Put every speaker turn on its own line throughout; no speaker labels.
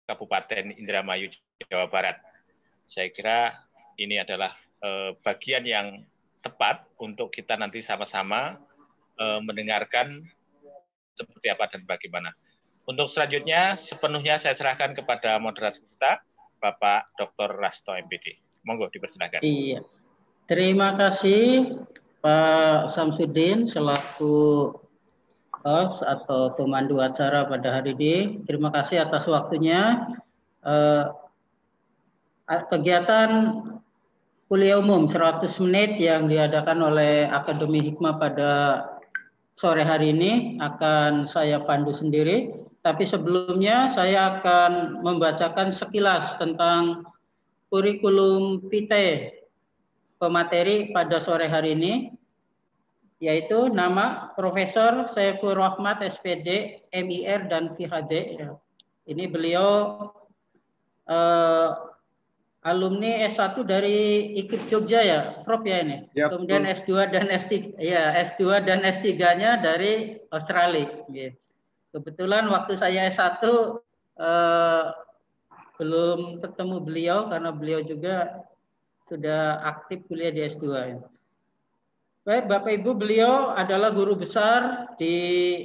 Kabupaten Indramayu, Jawa Barat. Saya kira ini adalah bagian yang tepat untuk kita nanti sama-sama mendengarkan seperti apa dan bagaimana. Untuk selanjutnya, sepenuhnya saya serahkan kepada moderator kita, Bapak Dr. Rasto MPD. Monggo dipersilakan.
Iya. Terima kasih Pak Samsudin selaku host atau pemandu acara pada hari ini. Terima kasih atas waktunya. Kegiatan kuliah umum 100 menit yang diadakan oleh Akademi Hikmah pada sore hari ini akan saya pandu sendiri. Tapi sebelumnya saya akan membacakan sekilas tentang kurikulum vitae pemateri pada sore hari ini, yaitu nama Profesor Saiful Rahmat SPD, MIR dan PhD. Ini beliau alumni S1 dari IKIP Jogja ya, Prof ya ini. Ya, kemudian betul. S2 dan S3 ya, S2 dan S3-nya dari Australia. Kebetulan waktu saya S1 belum ketemu beliau karena beliau juga sudah aktif kuliah di S2. Baik, Bapak Ibu, beliau adalah guru besar di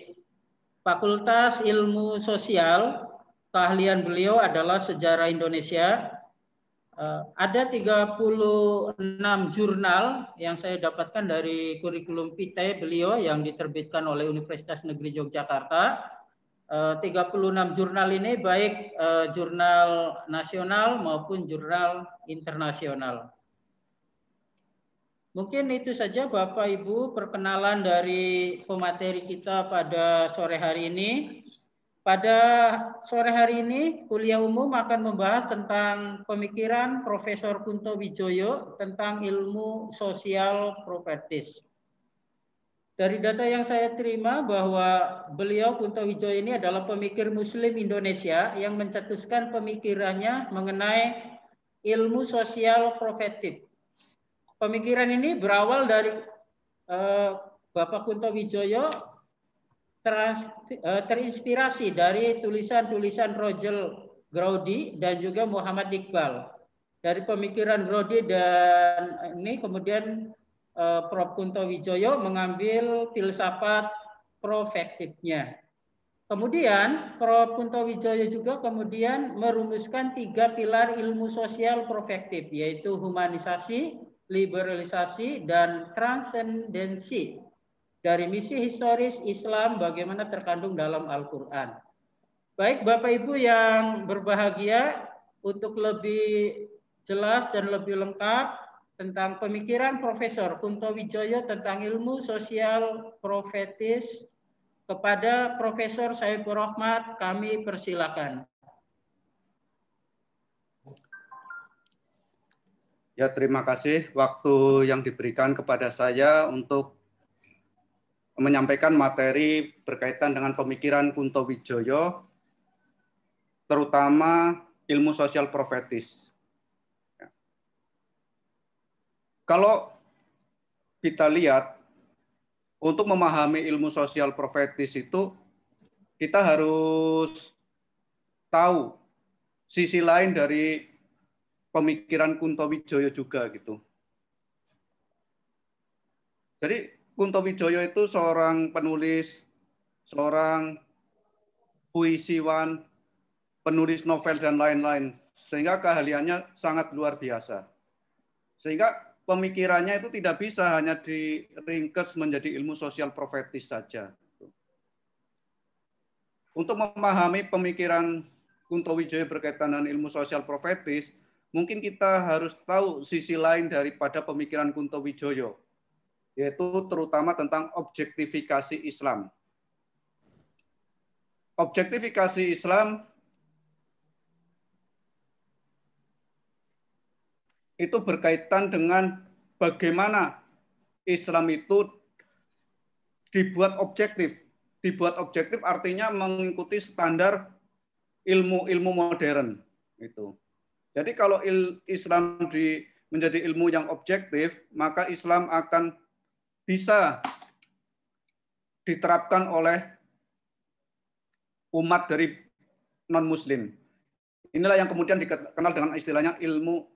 Fakultas Ilmu Sosial. Keahlian beliau adalah sejarah Indonesia. Ada 36 jurnal yang saya dapatkan dari kurikulum vitae beliau yang diterbitkan oleh Universitas Negeri Yogyakarta. 36 jurnal ini baik jurnal nasional maupun jurnal internasional. Mungkin itu saja Bapak Ibu perkenalan dari pemateri kita pada sore hari ini. Pada sore hari ini kuliah umum akan membahas tentang pemikiran Profesor Kunto Wijoyo tentang ilmu sosial properties. Dari data yang saya terima bahwa beliau Kunto Wijoyo ini adalah pemikir Muslim Indonesia yang mencetuskan pemikirannya mengenai ilmu sosial profetif. Pemikiran ini berawal dari Bapak Kunto Wijoyo terinspirasi dari tulisan-tulisan Roger Groody dan juga Muhammad Iqbal. Dari pemikiran Groody dan ini kemudian Prof. Kunto Wijoyo mengambil filsafat profektifnya. Kemudian Prof. Kunto Wijoyo juga kemudian merumuskan 3 pilar ilmu sosial profektif, yaitu humanisasi, liberalisasi, dan transendensi dari misi historis Islam bagaimana terkandung dalam Al-Quran. Baik Bapak Ibu yang berbahagia, untuk lebih jelas dan lebih lengkap tentang pemikiran Profesor Kunto Wijoyo tentang ilmu sosial profetis, kepada Profesor Saiful Rahmat kami persilakan.
Ya, terima kasih waktu yang diberikan kepada saya untuk menyampaikan materi berkaitan dengan pemikiran Kunto Wijoyo, terutama ilmu sosial profetis. Kalau kita lihat, untuk memahami ilmu sosial profetis itu, kita harus tahu sisi lain dari pemikiran Kunto Wijoyo juga gitu. Jadi Kunto Wijoyo itu seorang penulis, seorang puisiwan, penulis novel dan lain-lain, sehingga keahliannya sangat luar biasa. Sehingga pemikirannya itu tidak bisa hanya diringkes menjadi ilmu sosial profetis saja. Untuk memahami pemikiran Kunto Wijoyo berkaitan dengan ilmu sosial profetis, mungkin kita harus tahu sisi lain daripada pemikiran Kunto Wijoyo, yaitu terutama tentang objektifikasi Islam. Objektifikasi Islam itu berkaitan dengan bagaimana Islam itu dibuat objektif. Dibuat objektif artinya mengikuti standar ilmu modern. Itu. Jadi kalau Islam menjadi ilmu yang objektif, maka Islam akan bisa diterapkan oleh umat dari non-Muslim. Inilah yang kemudian dikenal dengan istilahnya ilmu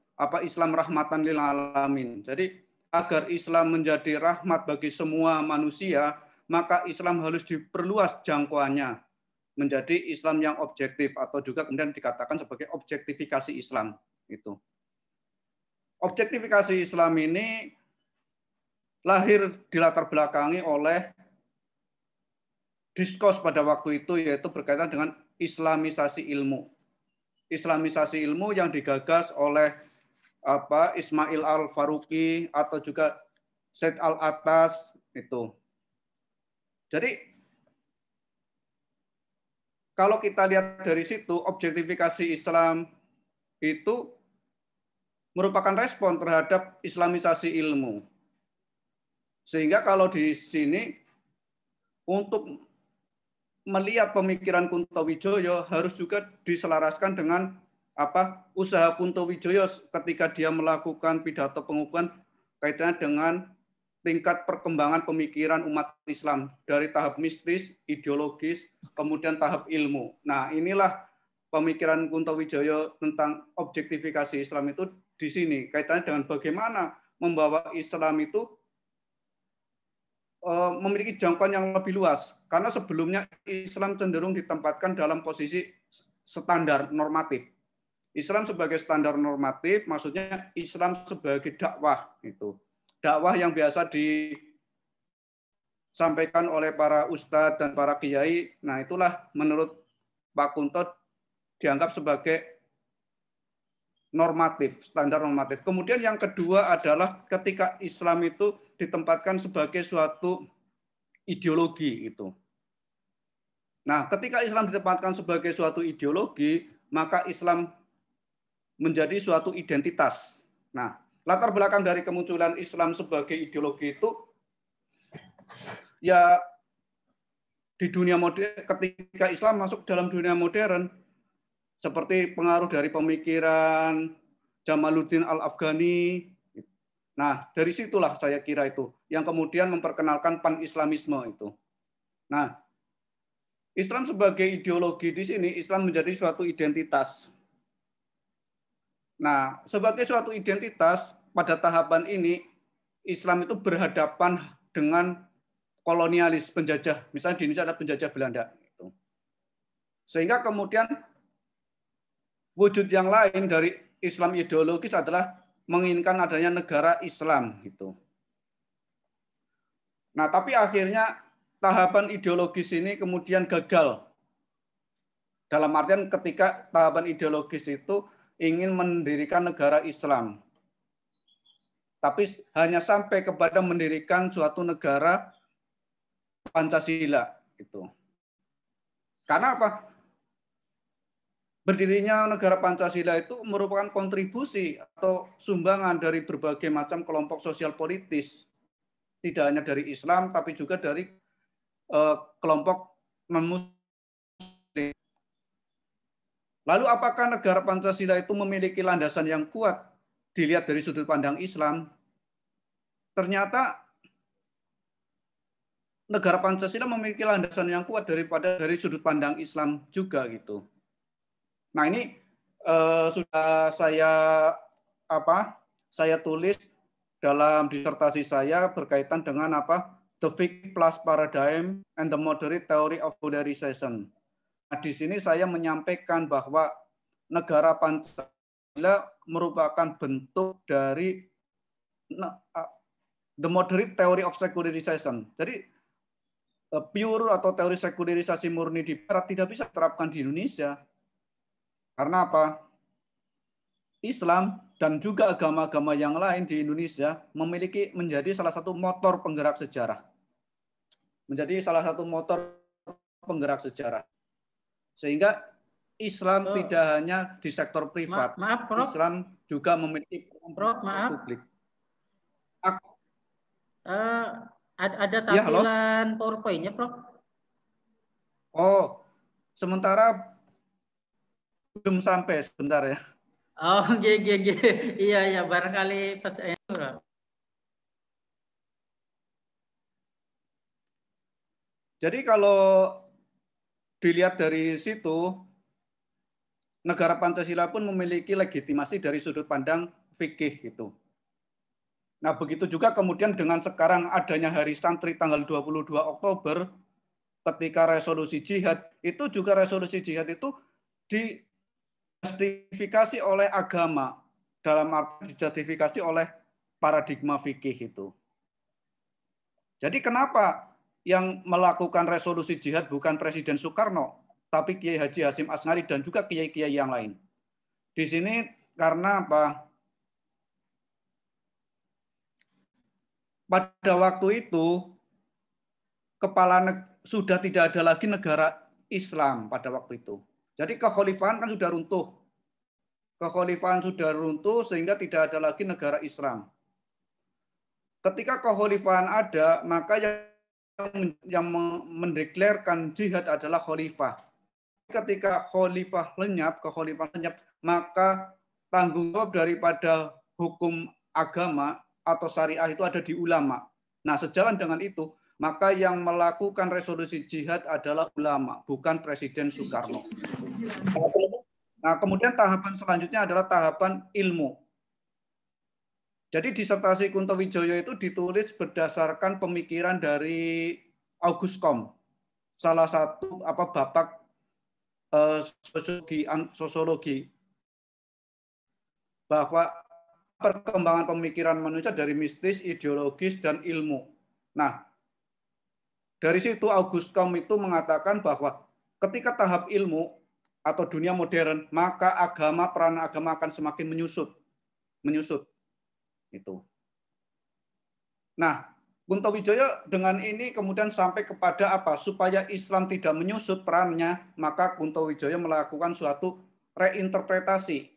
Islam rahmatan lil alamin. Jadi agar Islam menjadi rahmat bagi semua manusia, maka Islam harus diperluas jangkauannya menjadi Islam yang objektif atau juga kemudian dikatakan sebagai objektifikasi Islam itu. Objektifikasi Islam ini lahir di latar belakangi oleh diskurs pada waktu itu, yaitu berkaitan dengan Islamisasi ilmu. Islamisasi ilmu yang digagas oleh Ismail Al-Faruqi atau juga Said Al-Attas itu. Jadi kalau kita lihat dari situ, objektifikasi Islam itu merupakan respon terhadap Islamisasi ilmu. Sehingga kalau di sini untuk melihat pemikiran Kuntowijoyo harus juga diselaraskan dengan usaha Kuntowijoyo ketika dia melakukan pidato pengukuhan kaitannya dengan tingkat perkembangan pemikiran umat Islam dari tahap mistis, ideologis, kemudian tahap ilmu. Nah, inilah pemikiran Kuntowijoyo tentang objektifikasi Islam itu di sini kaitannya dengan bagaimana membawa Islam itu memiliki jangkauan yang lebih luas, karena sebelumnya Islam cenderung ditempatkan dalam posisi standar normatif. Islam sebagai standar normatif, maksudnya Islam sebagai dakwah itu. Dakwah yang biasa disampaikan oleh para ustadz dan para kiai. Nah, itulah menurut Pak Kunto dianggap sebagai normatif, standar normatif. Kemudian yang kedua adalah ketika Islam itu ditempatkan sebagai suatu ideologi itu. Nah, ketika Islam ditempatkan sebagai suatu ideologi, maka Islam menjadi suatu identitas. Nah, latar belakang dari kemunculan Islam sebagai ideologi itu ya di dunia modern, ketika Islam masuk dalam dunia modern, seperti pengaruh dari pemikiran Jamaluddin Al-Afghani. Nah, dari situlah saya kira itu yang kemudian memperkenalkan pan-islamisme itu. Nah, Islam sebagai ideologi di sini, Islam menjadi suatu identitas. Nah, sebagai suatu identitas, pada tahapan ini, Islam itu berhadapan dengan kolonialis, penjajah. Misalnya di Indonesia ada penjajah Belanda. Sehingga kemudian wujud yang lain dari Islam ideologis adalah menginginkan adanya negara Islam gitu. Nah, tapi akhirnya tahapan ideologis ini kemudian gagal. Dalam artian ketika tahapan ideologis itu ingin mendirikan negara Islam. Tapi hanya sampai kepada mendirikan suatu negara Pancasila gitu. Karena apa? Berdirinya negara Pancasila itu merupakan kontribusi atau sumbangan dari berbagai macam kelompok sosial politis. Tidak hanya dari Islam, tapi juga dari kelompok non-Muslim. Lalu apakah negara Pancasila itu memiliki landasan yang kuat dilihat dari sudut pandang Islam? Ternyata negara Pancasila memiliki landasan yang kuat dari sudut pandang Islam juga gitu. Nah, ini sudah saya tulis dalam disertasi saya berkaitan dengan The Fixed Plus Paradigm and the Moderate Theory of Polarization. Nah, di sini saya menyampaikan bahwa negara Pancasila merupakan bentuk dari the moderate theory of secularization. Jadi pure atau teori sekularisasi murni di Barat tidak bisa diterapkan di Indonesia. Karena apa? Islam dan juga agama-agama yang lain di Indonesia menjadi salah satu motor penggerak sejarah. Menjadi salah satu motor penggerak sejarah. Sehingga Islam tidak hanya di sektor privat.
Maaf, Prof.
Islam juga memiliki
Prof, maaf.
publik.
Ada tampilan PowerPoint-nya, Prof?
Oh, sementara belum sampai, sebentar ya.
Oh, iya, barangkali pas Prof.
Jadi kalau dilihat dari situ, negara Pancasila pun memiliki legitimasi dari sudut pandang fikih gitu. Nah, begitu juga kemudian dengan sekarang adanya Hari Santri tanggal 22 Oktober, ketika resolusi jihad, itu juga resolusi jihad itu dijustifikasi oleh agama, dalam arti dijustifikasi oleh paradigma fikih itu. Jadi kenapa yang melakukan resolusi jihad bukan Presiden Soekarno, tapi Kiai Haji Hasyim Asnari dan juga kiai-kiai yang lain? Di sini karena apa? Pada waktu itu sudah tidak ada lagi negara Islam pada waktu itu. Jadi kekhalifahan kan sudah runtuh. Kekhalifahan sudah runtuh sehingga tidak ada lagi negara Islam. Ketika kekhalifahan ada, maka yang mendeklarkan jihad adalah khalifah. Ketika khalifah lenyap, kekhalifahan lenyap, maka tanggung jawab daripada hukum agama atau syariah itu ada di ulama. Nah, sejalan dengan itu, maka yang melakukan resolusi jihad adalah ulama, bukan Presiden Soekarno. Nah, kemudian tahapan selanjutnya adalah tahapan ilmu. Jadi disertasi Kuntowijoyo itu ditulis berdasarkan pemikiran dari August Comte, salah satu bapak sosiologi, bahwa perkembangan pemikiran manusia dari mistis, ideologis, dan ilmu. Nah, dari situ August Comte itu mengatakan bahwa ketika tahap ilmu atau dunia modern, maka peran agama akan semakin menyusut. Itu. Nah, Kuntowijoyo dengan ini kemudian sampai kepada apa? Supaya Islam tidak menyusut perannya, maka Kuntowijoyo melakukan suatu reinterpretasi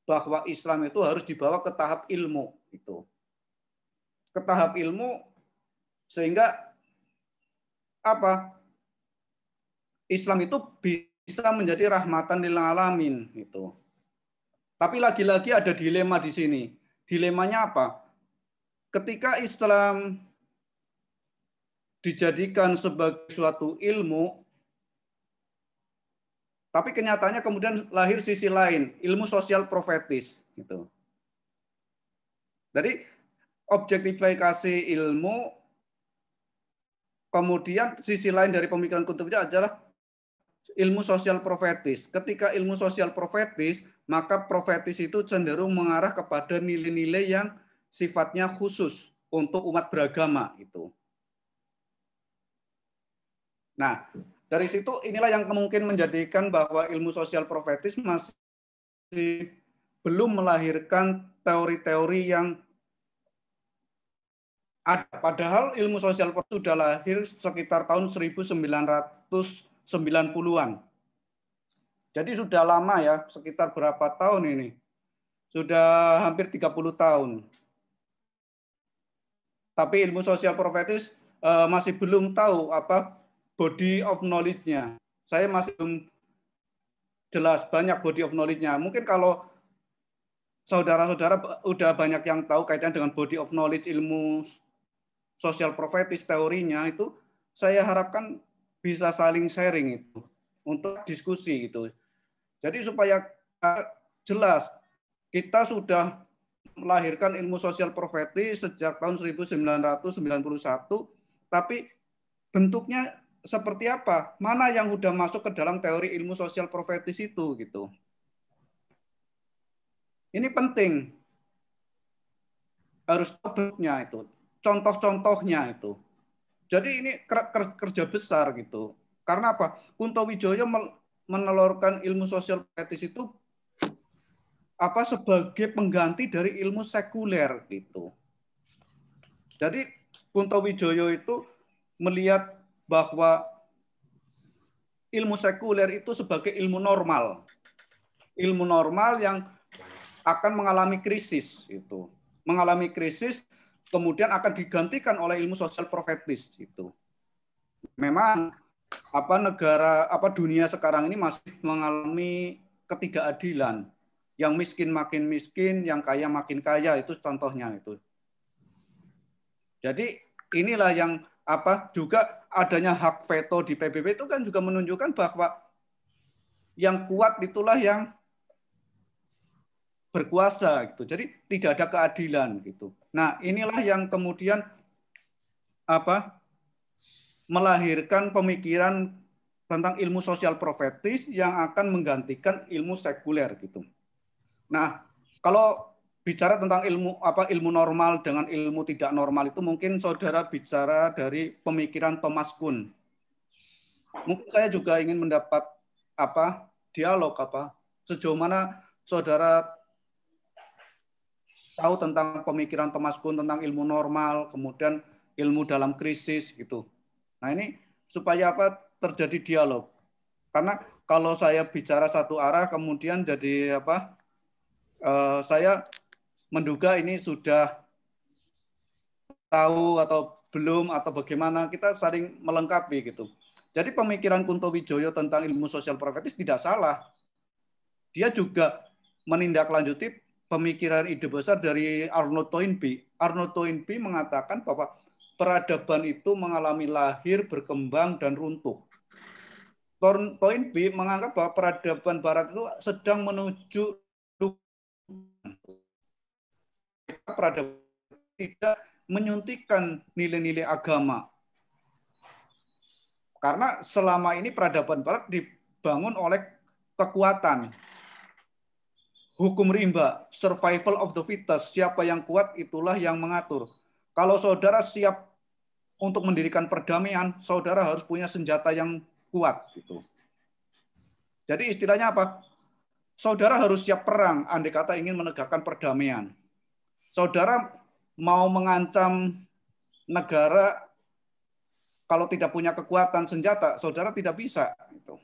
bahwa Islam itu harus dibawa ke tahap ilmu, itu. Ke tahap ilmu sehingga apa? Islam itu bisa menjadi rahmatan lil alamin, itu. Tapi lagi-lagi ada dilema di sini. Dilemanya apa? Ketika Islam dijadikan sebagai suatu ilmu, tapi kenyataannya kemudian lahir sisi lain, ilmu sosial profetis. Gitu. Jadi objektifikasi ilmu, kemudian sisi lain dari pemikiran Kuntowijoyo adalah ilmu sosial profetis. Ketika ilmu sosial profetis, maka profetis itu cenderung mengarah kepada nilai-nilai yang sifatnya khusus untuk umat beragama itu. Nah, dari situ inilah yang mungkin menjadikan bahwa ilmu sosial profetis masih belum melahirkan teori-teori yang ada. Padahal ilmu sosial profetis sudah lahir sekitar tahun 1990-an. Jadi sudah lama ya, sekitar berapa tahun ini? Sudah hampir 30 tahun. Tapi ilmu sosial profetis masih belum tahu apa body of knowledge-nya. Saya masih belum jelas banyak body of knowledge-nya. Mungkin kalau saudara-saudara udah banyak yang tahu kaitan dengan body of knowledge ilmu sosial profetis teorinya itu, saya harapkan bisa saling sharing itu untuk diskusi itu. Jadi supaya jelas, kita sudah melahirkan ilmu sosial profetis sejak tahun 1991, tapi bentuknya seperti apa? Mana yang sudah masuk ke dalam teori ilmu sosial profetis itu gitu. Ini penting. Harus tahu bentuknya itu, contoh-contohnya itu. Jadi ini kerja besar gitu. Karena apa? Kuntowijoyo menelurkan ilmu sosial profetis itu sebagai pengganti dari ilmu sekuler gitu. Jadi Kuntowijoyo itu melihat bahwa ilmu sekuler itu sebagai ilmu normal. Ilmu normal yang akan mengalami krisis itu. Mengalami krisis kemudian akan digantikan oleh ilmu sosial profetis itu. Memang dunia sekarang ini masih mengalami ketidakadilan. Yang miskin makin miskin, yang kaya makin kaya, itu contohnya itu. Jadi inilah yang juga adanya hak veto di PBB itu kan juga menunjukkan bahwa yang kuat itulah yang berkuasa gitu. Jadi tidak ada keadilan gitu. Nah, inilah yang kemudian melahirkan pemikiran tentang ilmu sosial profetis yang akan menggantikan ilmu sekuler gitu. Nah, kalau bicara tentang ilmu normal dengan ilmu tidak normal itu mungkin saudara bicara dari pemikiran Thomas Kuhn. Mungkin saya juga ingin mendapat dialog sejauh mana saudara tahu tentang pemikiran Thomas Kuhn tentang ilmu normal, kemudian ilmu dalam krisis gitu. Nah, ini supaya terjadi dialog. Karena kalau saya bicara satu arah kemudian jadi saya menduga ini sudah tahu atau belum atau bagaimana, kita saling melengkapi gitu. Jadi pemikiran Kunto Wijoyo tentang ilmu sosial profetis tidak salah. Dia juga menindaklanjuti pemikiran ide besar dari Arnold Toynbee. Arnold Toynbee mengatakan bahwa peradaban itu mengalami lahir, berkembang, dan runtuh. Toynbee menganggap bahwa peradaban Barat itu sedang menuju peradaban tidak menyuntikkan nilai-nilai agama. Karena selama ini peradaban Barat dibangun oleh kekuatan. Hukum rimba, survival of the fittest, siapa yang kuat itulah yang mengatur. Kalau saudara siap untuk mendirikan perdamaian, saudara harus punya senjata yang kuat gitu. Jadi istilahnya apa? Saudara harus siap perang andai kata ingin menegakkan perdamaian. Saudara mau mengancam negara kalau tidak punya kekuatan senjata, saudara tidak bisa gitu.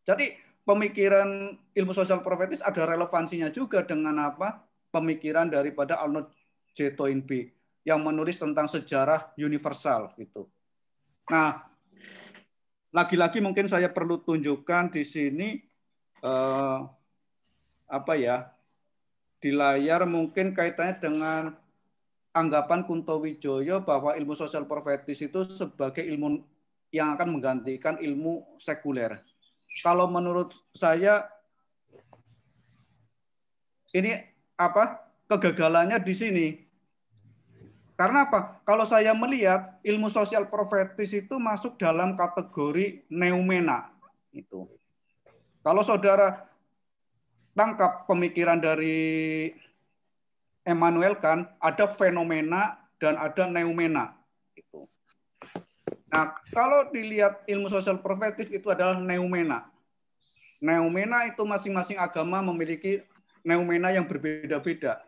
Jadi pemikiran ilmu sosial profetis ada relevansinya juga dengan pemikiran daripada Arnold J. Toynbee yang menulis tentang sejarah universal gitu. Nah, lagi-lagi mungkin saya perlu tunjukkan di sini di layar mungkin kaitannya dengan anggapan Kunto Wijoyo bahwa ilmu sosial profetis itu sebagai ilmu yang akan menggantikan ilmu sekuler. Kalau menurut saya ini kegagalannya di sini. Karena apa? Kalau saya melihat ilmu sosial profetis itu masuk dalam kategori neumena itu. Kalau saudara tangkap pemikiran dari Immanuel Kant, ada fenomena dan ada neumena. Itu. Nah, kalau dilihat ilmu sosial profetis itu adalah neumena. Neumena itu masing-masing agama memiliki neumena yang berbeda-beda.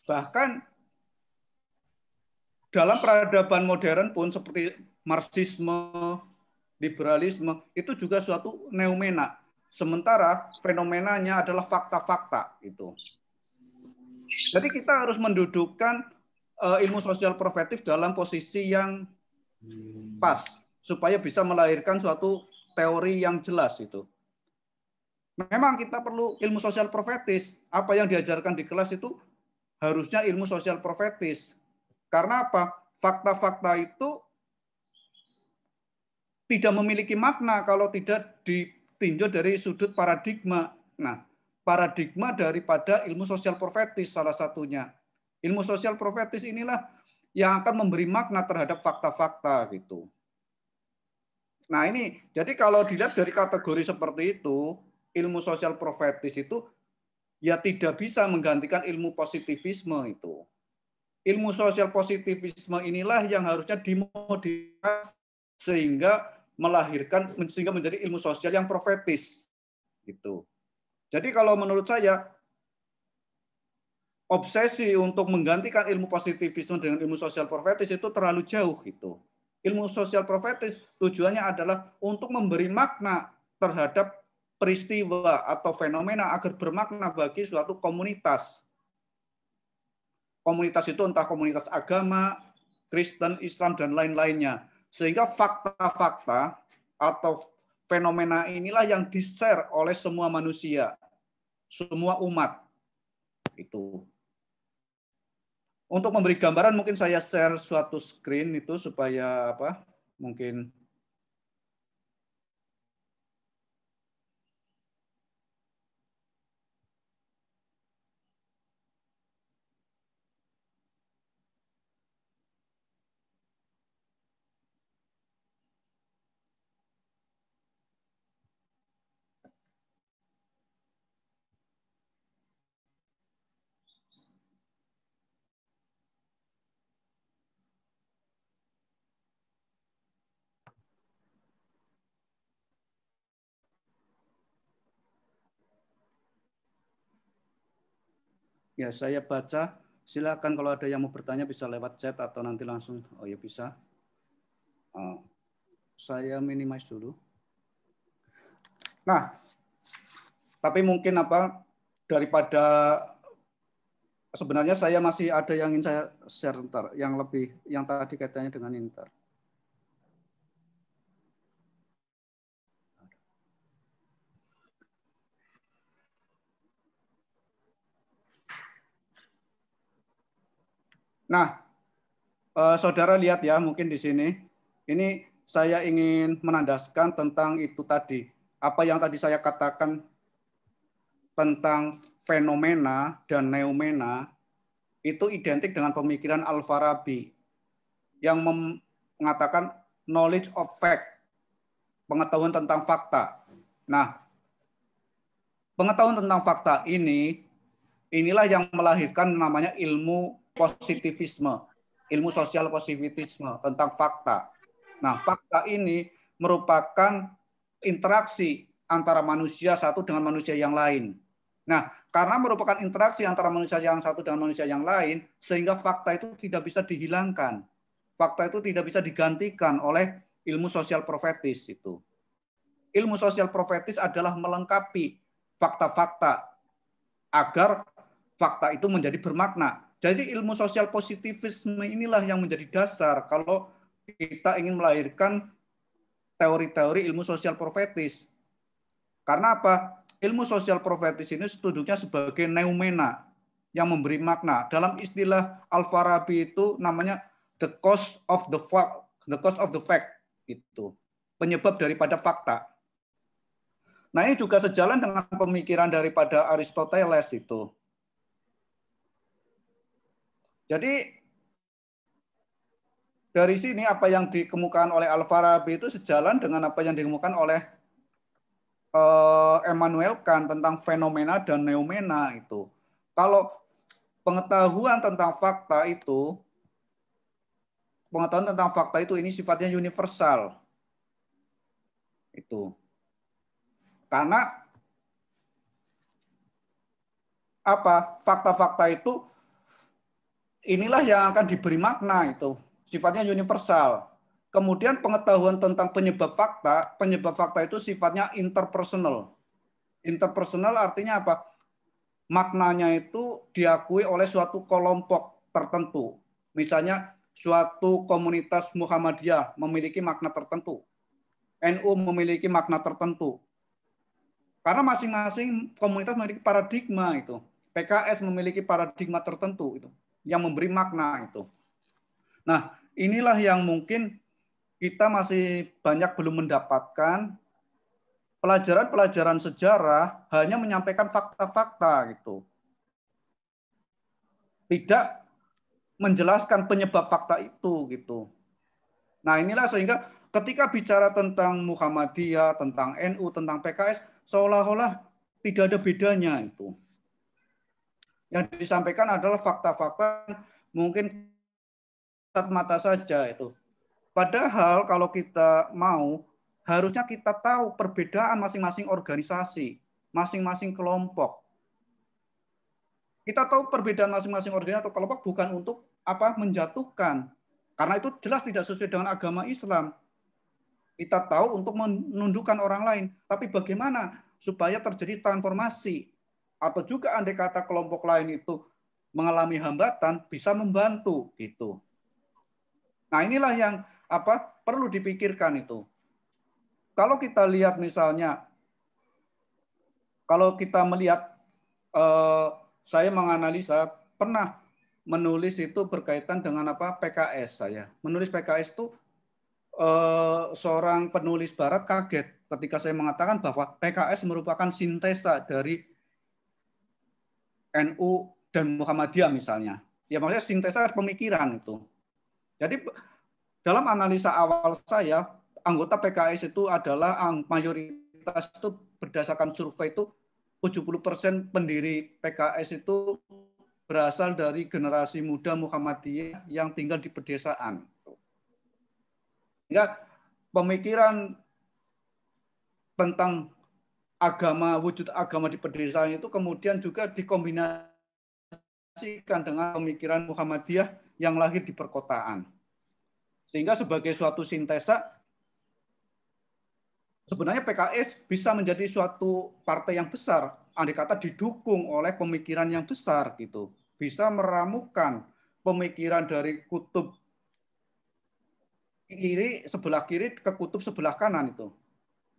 Bahkan dalam peradaban modern pun seperti Marxisme, liberalisme, itu juga suatu neumena. Sementara fenomenanya adalah fakta-fakta itu. Jadi kita harus mendudukkan ilmu sosial profetif dalam posisi yang pas supaya bisa melahirkan suatu teori yang jelas itu. Memang kita perlu ilmu sosial profetis. Apa yang diajarkan di kelas itu harusnya ilmu sosial profetis. Karena apa? Fakta-fakta itu tidak memiliki makna kalau tidak ditinjau dari sudut paradigma. Nah, paradigma daripada ilmu sosial profetis salah satunya. Ilmu sosial profetis inilah yang akan memberi makna terhadap fakta-fakta gitu. Nah, ini jadi kalau dilihat dari kategori seperti itu, ilmu sosial profetis itu ya tidak bisa menggantikan ilmu positivisme itu. Ilmu sosial positivisme inilah yang harusnya dimodifikasi sehingga menjadi ilmu sosial yang profetis gitu. Jadi kalau menurut saya obsesi untuk menggantikan ilmu positivisme dengan ilmu sosial profetis itu terlalu jauh gitu. Ilmu sosial profetis tujuannya adalah untuk memberi makna terhadap peristiwa atau fenomena agar bermakna bagi suatu komunitas. Komunitas itu entah komunitas agama, Kristen, Islam, dan lain-lainnya. Sehingga fakta-fakta atau fenomena inilah yang di-share oleh semua manusia, semua umat. Itu. Untuk memberi gambaran mungkin saya share suatu screen itu supaya mungkin Ya, saya baca. Silakan kalau ada yang mau bertanya bisa lewat chat atau nanti langsung. Oh ya bisa. Saya minimize dulu. Nah, tapi mungkin daripada sebenarnya saya masih ada yang ingin saya share ntar, yang tadi kaitannya dengan Inter. Nah, saudara lihat ya, mungkin di sini, ini saya ingin menandaskan tentang itu tadi. Apa yang tadi saya katakan tentang fenomena dan neumena, itu identik dengan pemikiran Al-Farabi yang mengatakan knowledge of fact, pengetahuan tentang fakta. Nah, pengetahuan tentang fakta inilah yang melahirkan namanya ilmu positivisme, ilmu sosial positivisme tentang fakta. Nah, fakta ini merupakan interaksi antara manusia satu dengan manusia yang lain. Nah, karena merupakan interaksi antara manusia yang satu dengan manusia yang lain, sehingga fakta itu tidak bisa dihilangkan. Fakta itu tidak bisa digantikan oleh ilmu sosial profetis itu. Ilmu sosial profetis adalah melengkapi fakta-fakta agar fakta itu menjadi bermakna. Jadi ilmu sosial positivisme inilah yang menjadi dasar kalau kita ingin melahirkan teori-teori ilmu sosial profetis. Karena apa? Ilmu sosial profetis ini duduknya sebagai neumena yang memberi makna. Dalam istilah Al-Farabi itu namanya the cause of the fact itu. Penyebab daripada fakta. Nah, ini juga sejalan dengan pemikiran daripada Aristoteles itu. Jadi dari sini apa yang dikemukakan oleh Al-Farabi itu sejalan dengan apa yang dikemukakan oleh Immanuel Kant tentang fenomena dan neumena itu. Kalau pengetahuan tentang fakta itu ini sifatnya universal. Itu. Karena apa? Fakta-fakta itu inilah yang akan diberi makna itu. Sifatnya universal. Kemudian pengetahuan tentang penyebab fakta itu sifatnya interpersonal. Interpersonal artinya apa? Maknanya itu diakui oleh suatu kelompok tertentu. Misalnya suatu komunitas Muhammadiyah memiliki makna tertentu. NU memiliki makna tertentu. Karena masing-masing komunitas memiliki paradigma itu. PKS memiliki paradigma tertentu itu yang memberi makna itu. Nah, inilah yang mungkin kita masih banyak belum mendapatkan. Pelajaran-pelajaran sejarah hanya menyampaikan fakta-fakta gitu. Tidak menjelaskan penyebab fakta itu gitu. Nah, inilah sehingga ketika bicara tentang Muhammadiyah, tentang NU, tentang PKS, seolah-olah tidak ada bedanya itu. Yang disampaikan adalah fakta-fakta mungkin kasat mata saja itu. Padahal kalau kita mau, harusnya kita tahu perbedaan masing-masing organisasi, masing-masing kelompok. Kita tahu perbedaan masing-masing organisasi atau kelompok bukan untuk menjatuhkan. Karena itu jelas tidak sesuai dengan agama Islam. Kita tahu untuk menundukkan orang lain. Tapi bagaimana supaya terjadi transformasi? Atau juga andai kata kelompok lain itu mengalami hambatan, bisa membantu gitu. Nah, inilah yang perlu dipikirkan itu. Kalau kita lihat misalnya, kalau kita melihat, saya menganalisa, pernah menulis itu berkaitan dengan PKS saya. Menulis PKS itu seorang penulis barat kaget ketika saya mengatakan bahwa PKS merupakan sintesa dari NU dan Muhammadiyah misalnya. Ya maksudnya sintesa pemikiran itu. Jadi dalam analisa awal saya, anggota PKS itu adalah mayoritas itu berdasarkan survei itu 70% pendiri PKS itu berasal dari generasi muda Muhammadiyah yang tinggal di pedesaan. Sehingga pemikiran tentang wujud agama di pedesaan itu kemudian juga dikombinasi dikombinasikan dengan pemikiran Muhammadiyah yang lahir di perkotaan. Sehingga sebagai suatu sintesa, sebenarnya PKS bisa menjadi suatu partai yang besar, andai kata didukung oleh pemikiran yang besar gitu. Bisa meramukan pemikiran dari kutub kiri, sebelah kiri ke kutub sebelah kanan itu.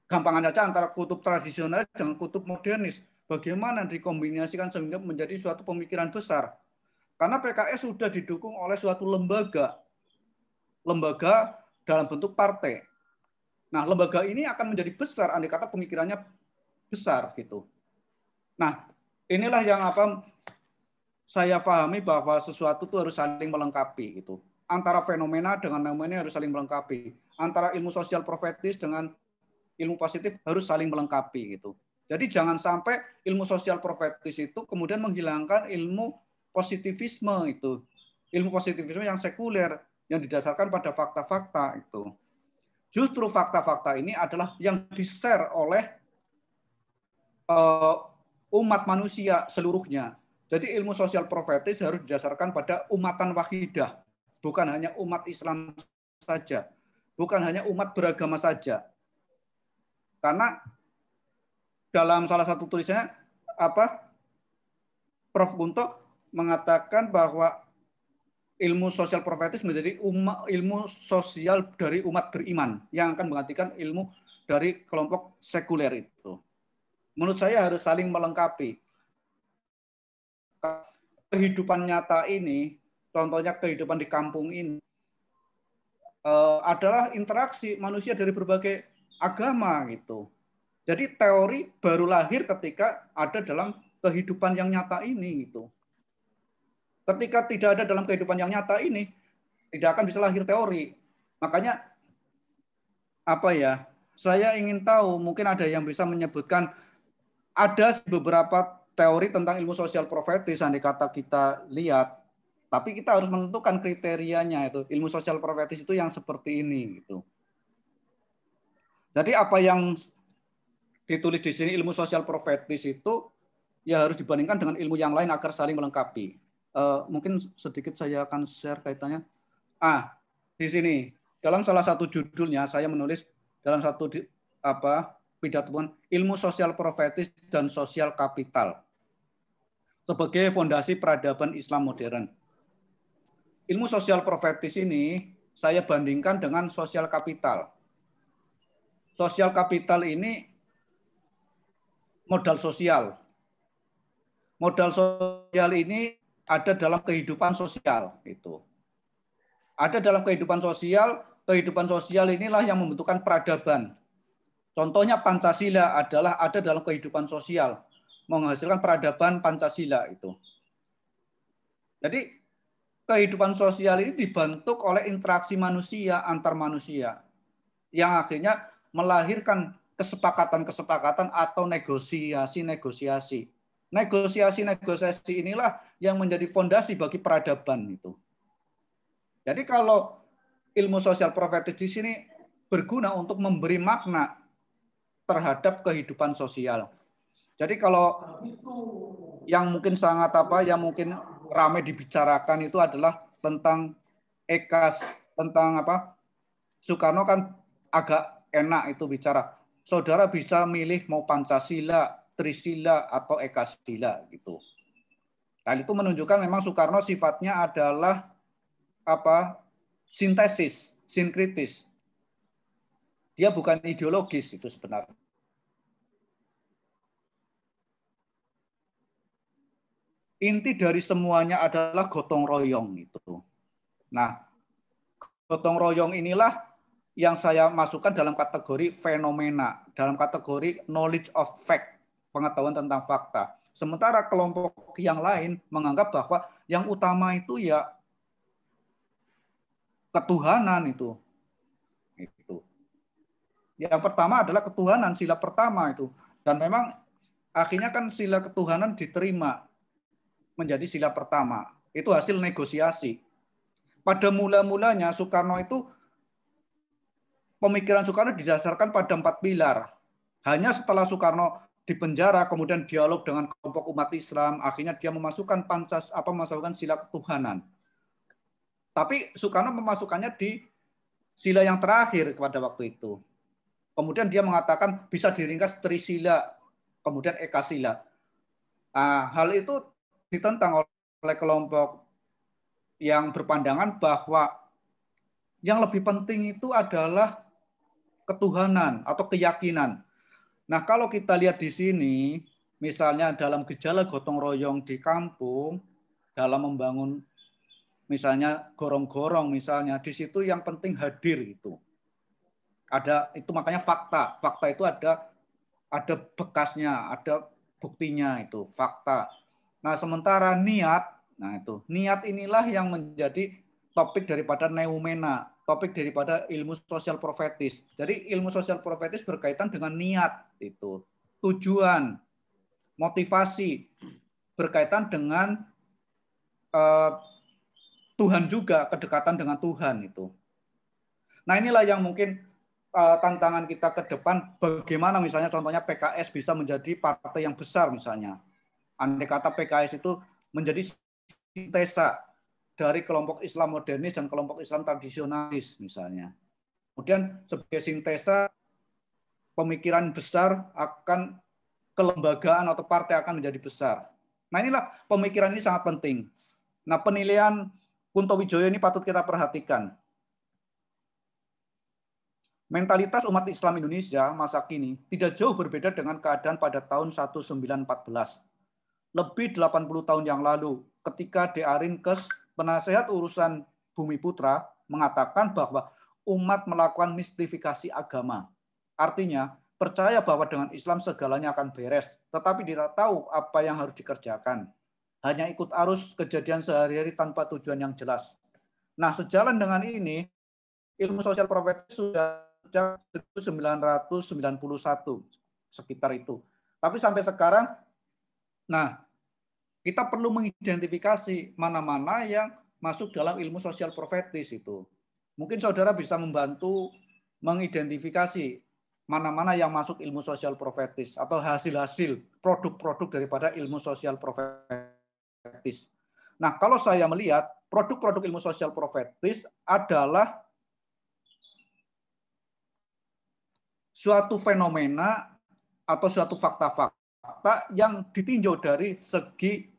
Gampangan saja antara kutub tradisional dengan kutub modernis. Bagaimana dikombinasikan sehingga menjadi suatu pemikiran besar. Karena PKS sudah didukung oleh suatu lembaga dalam bentuk partai. Nah, lembaga ini akan menjadi besar andai kata pemikirannya besar gitu. Nah, inilah yang saya pahami bahwa sesuatu itu harus saling melengkapi gitu. Antara fenomena dengan fenomena harus saling melengkapi. Antara ilmu sosial profetis dengan ilmu positif harus saling melengkapi gitu. Jadi jangan sampai ilmu sosial profetis itu kemudian menghilangkan ilmu positivisme itu. Ilmu positivisme yang sekuler yang didasarkan pada fakta-fakta itu. Justru fakta-fakta ini adalah yang di-share oleh umat manusia seluruhnya. Jadi ilmu sosial profetis harus didasarkan pada umatan wahidah, bukan hanya umat Islam saja, bukan hanya umat beragama saja. Karena dalam salah satu tulisannya Prof. Gunto mengatakan bahwa ilmu sosial profetis menjadi ilmu sosial dari umat beriman yang akan menggantikan ilmu dari kelompok sekuler itu. Menurut saya harus saling melengkapi. Kehidupan nyata ini, contohnya kehidupan di kampung ini, adalah interaksi manusia dari berbagai agama gitu. Jadi teori baru lahir ketika ada dalam kehidupan yang nyata ini gitu. Ketika tidak ada dalam kehidupan yang nyata ini, tidak akan bisa lahir teori. Makanya saya ingin tahu, mungkin ada yang bisa menyebutkan ada beberapa teori tentang ilmu sosial profetis andai kata kita lihat, tapi kita harus menentukan kriterianya itu. Ilmu sosial profetis itu yang seperti ini gitu. Jadi apa yang ditulis di sini ilmu sosial profetis itu ya harus dibandingkan dengan ilmu yang lain agar saling melengkapi. Mungkin sedikit saya akan share kaitannya. Di sini dalam salah satu judulnya saya menulis dalam satu pidato ilmu sosial profetis dan sosial kapital sebagai fondasi peradaban Islam modern. Ilmu sosial profetis ini saya bandingkan dengan sosial kapital. Sosial kapital ini modal sosial. Modal sosial ini ada dalam kehidupan sosial itu. Ada dalam kehidupan sosial inilah yang membentukkan peradaban. Contohnya Pancasila adalah ada dalam kehidupan sosial, menghasilkan peradaban Pancasila itu. Jadi kehidupan sosial ini dibentuk oleh interaksi manusia antar manusia yang akhirnya melahirkan kesepakatan-kesepakatan atau negosiasi-negosiasi. Negosiasi-negosiasi inilah yang menjadi fondasi bagi peradaban itu. Jadi kalau ilmu sosial profetis di sini berguna untuk memberi makna terhadap kehidupan sosial. Jadi kalau yang mungkin yang mungkin ramai dibicarakan itu adalah tentang EKAS, tentang Soekarno kan agak enak itu bicara. Saudara bisa milih mau Pancasila, Trisila atau Ekasila gitu. Dan itu menunjukkan memang Soekarno sifatnya adalah sintesis, sinkritis. Dia bukan ideologis itu sebenarnya. Inti dari semuanya adalah gotong royong itu. Nah, gotong royong inilah yang saya masukkan dalam kategori fenomena, dalam kategori knowledge of fact, pengetahuan tentang fakta. Sementara kelompok yang lain menganggap bahwa yang utama itu ya ketuhanan itu. Yang pertama adalah ketuhanan, sila pertama itu. Dan memang akhirnya kan sila ketuhanan diterima menjadi sila pertama. Itu hasil negosiasi. Pada mula-mulanya Soekarno itu, pemikiran Soekarno didasarkan pada 4 pilar. Hanya setelah Soekarno di penjara, kemudian dialog dengan kelompok umat Islam, akhirnya dia memasukkan memasukkan sila ketuhanan. Tapi Soekarno memasukkannya di sila yang terakhir pada waktu itu. Kemudian dia mengatakan bisa diringkas Trisila, kemudian Ekasila. Nah, hal itu ditentang oleh kelompok yang berpandangan bahwa yang lebih penting itu adalah ketuhanan atau keyakinan. Nah, kalau kita lihat di sini, misalnya dalam gejala gotong royong di kampung, dalam membangun misalnya gorong-gorong misalnya, di situ yang penting hadir itu. Ada itu makanya fakta. Fakta itu ada bekasnya, ada buktinya itu, fakta. Nah, sementara niat, nah itu, niat inilah yang menjadi topik daripada neumena, topik daripada ilmu sosial profetis. Jadi ilmu sosial profetis berkaitan dengan niat itu, tujuan, motivasi, berkaitan dengan Tuhan juga, kedekatan dengan Tuhan itu. Nah, inilah yang mungkin tantangan kita ke depan, bagaimana misalnya contohnya PKS bisa menjadi partai yang besar misalnya. Andai kata PKS itu menjadi sintesa dari kelompok Islam modernis dan kelompok Islam tradisionalis misalnya. Kemudian sebagai sintesa pemikiran besar akan kelembagaan atau partai akan menjadi besar. Nah, inilah pemikiran ini sangat penting. Nah, penilaian Kunto Wijoyo ini patut kita perhatikan. Mentalitas umat Islam Indonesia masa kini tidak jauh berbeda dengan keadaan pada tahun 1914. Lebih 80 tahun yang lalu, ketika D.A. Rinkes, penasehat urusan Bumi Putra, mengatakan bahwa umat melakukan mistifikasi agama. Artinya, percaya bahwa dengan Islam segalanya akan beres, tetapi tidak tahu apa yang harus dikerjakan. Hanya ikut arus kejadian sehari-hari tanpa tujuan yang jelas. Nah, sejalan dengan ini, ilmu sosial profetis sudah sejak 1991, sekitar itu. Tapi sampai sekarang, nah, kita perlu mengidentifikasi mana-mana yang masuk dalam ilmu sosial profetis itu. Mungkin saudara bisa membantu mengidentifikasi mana-mana yang masuk ilmu sosial profetis atau hasil-hasil produk-produk daripada ilmu sosial profetis. Nah, kalau saya melihat produk-produk ilmu sosial profetis adalah suatu fenomena atau suatu fakta-fakta yang ditinjau dari segi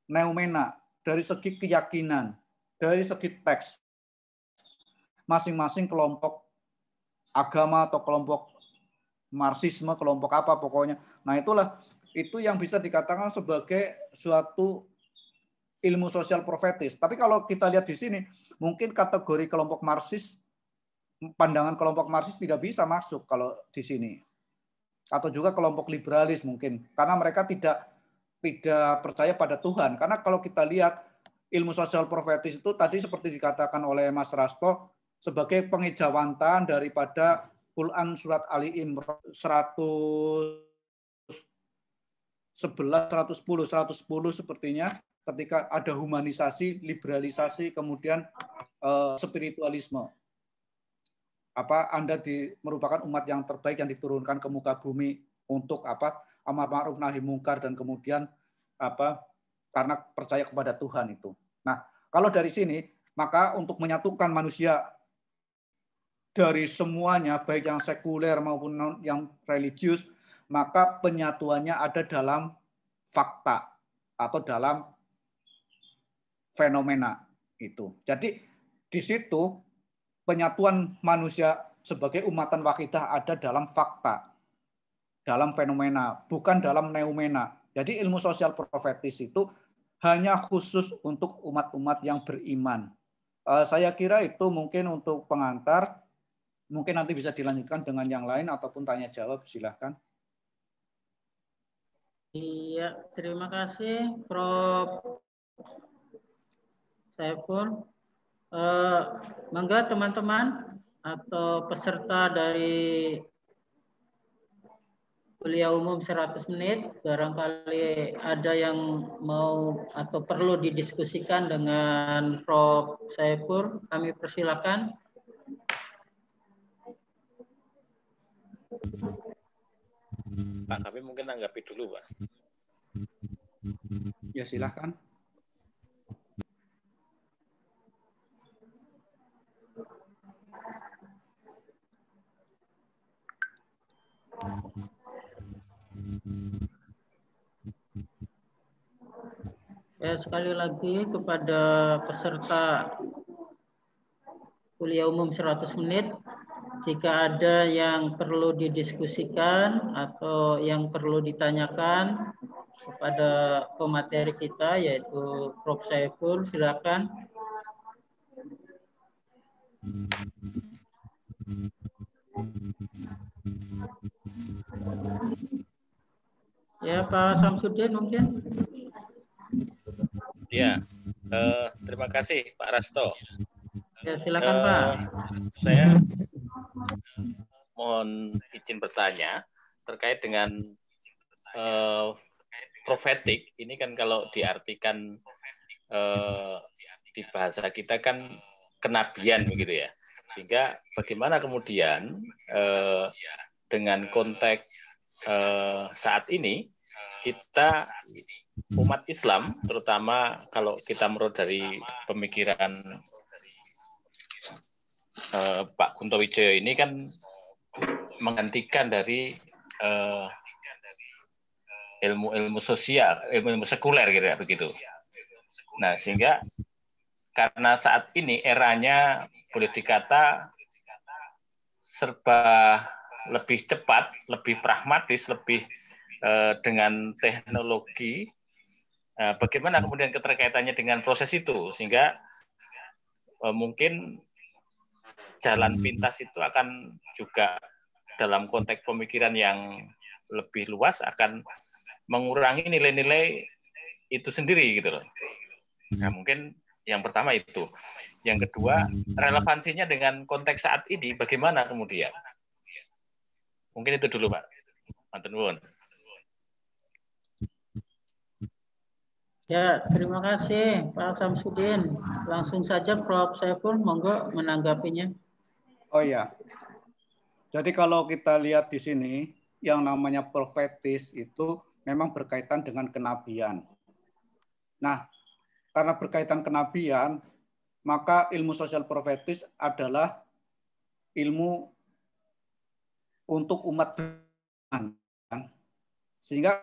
neumena, dari segi keyakinan, dari segi teks. Masing-masing kelompok agama atau kelompok Marxisme, kelompok apa pokoknya. Nah, itu yang bisa dikatakan sebagai suatu ilmu sosial profetis. Tapi kalau kita lihat di sini, mungkin kategori kelompok Marxis, pandangan kelompok Marxis tidak bisa masuk kalau di sini. Atau juga kelompok liberalis mungkin, karena mereka tidak percaya pada Tuhan. Karena kalau kita lihat ilmu sosial profetis itu tadi seperti dikatakan oleh Mas Rasto sebagai pengejawantahan daripada Quran surat Ali Imran 111, 110 sepertinya, ketika ada humanisasi, liberalisasi, kemudian spiritualisme. Anda merupakan umat yang terbaik yang diturunkan ke muka bumi untuk amar ma'ruf nahi mungkar dan kemudian karena percaya kepada Tuhan itu. Nah, kalau dari sini maka untuk menyatukan manusia dari semuanya baik yang sekuler maupun yang religius, maka penyatuannya ada dalam fakta atau dalam fenomena itu. Jadi di situ penyatuan manusia sebagai umatan wahidah ada dalam fakta, dalam fenomena, bukan dalam neumena. Jadi ilmu sosial profetis itu hanya khusus untuk umat-umat yang beriman. Saya kira itu mungkin untuk pengantar. Mungkin nanti bisa dilanjutkan dengan yang lain ataupun tanya jawab, silahkan.
Iya, terima kasih Prof. Saiful. Mangga teman-teman atau peserta dari kuliah umum 100 menit, barangkali ada yang mau atau perlu didiskusikan dengan Prof. Saiful, kami persilakan.
Pak Kami mungkin tanggapi dulu, Pak.
Ya, silahkan.
Ya, sekali lagi kepada peserta kuliah umum 100 menit, jika ada yang perlu didiskusikan atau yang perlu ditanyakan kepada pemateri kita, yaitu Prof. Saiful, silakan. Ya, Pak Samsudin mungkin.
Ya, terima kasih Pak Rasto.
Ya, silakan Pak.
Saya mohon izin bertanya terkait dengan profetik. Ini kan kalau diartikan di bahasa kita kan kenabian begitu ya. Sehingga bagaimana kemudian dengan konteks saat ini kita umat Islam, terutama kalau kita menurut dari pemikiran Pak Kunto Wijoyo ini kan menggantikan dari ilmu sosial, ilmu sekuler gitu ya, begitu. Nah, sehingga karena saat ini eranya boleh dikata serba lebih cepat, lebih pragmatis, lebih dengan teknologi, bagaimana kemudian keterkaitannya dengan proses itu, sehingga mungkin jalan pintas itu akan juga dalam konteks pemikiran yang lebih luas akan mengurangi nilai-nilai itu sendiri gitu loh. Nah, mungkin yang pertama itu. Yang kedua, relevansinya dengan konteks saat ini bagaimana kemudian? Mungkin itu dulu, Pak. Matur nuwun.
Ya, terima kasih Pak Samsudin. Langsung saja Prof. Saiful, monggo menanggapinya.
Oh ya, jadi kalau kita lihat di sini, yang namanya profetis itu memang berkaitan dengan kenabian. Nah, karena berkaitan kenabian, maka ilmu sosial profetis adalah ilmu untuk umat beriman. Sehingga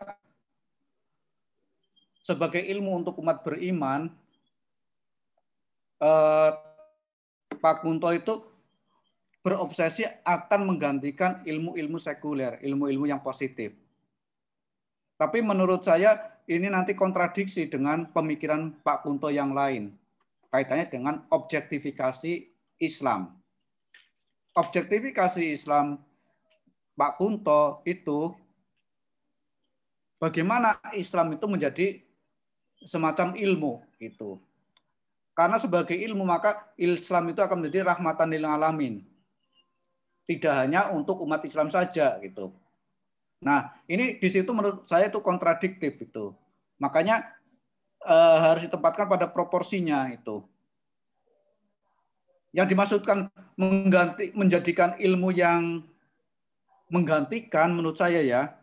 sebagai ilmu untuk umat beriman, Pak Kunto itu berobsesi akan menggantikan ilmu-ilmu sekuler, ilmu-ilmu yang positif. Tapi menurut saya ini nanti kontradiksi dengan pemikiran Pak Kunto yang lain, kaitannya dengan objektifikasi Islam. Objektifikasi Islam Pak Kunto itu bagaimana Islam itu menjadi semacam ilmu itu. Karena sebagai ilmu maka Islam itu akan menjadi rahmatan lil alamin. Tidak hanya untuk umat Islam saja gitu. Nah, ini di situ menurut saya itu kontradiktif itu. Makanya harus ditempatkan pada proporsinya itu. Yang dimaksudkan menjadikan ilmu yang menggantikan menurut saya ya,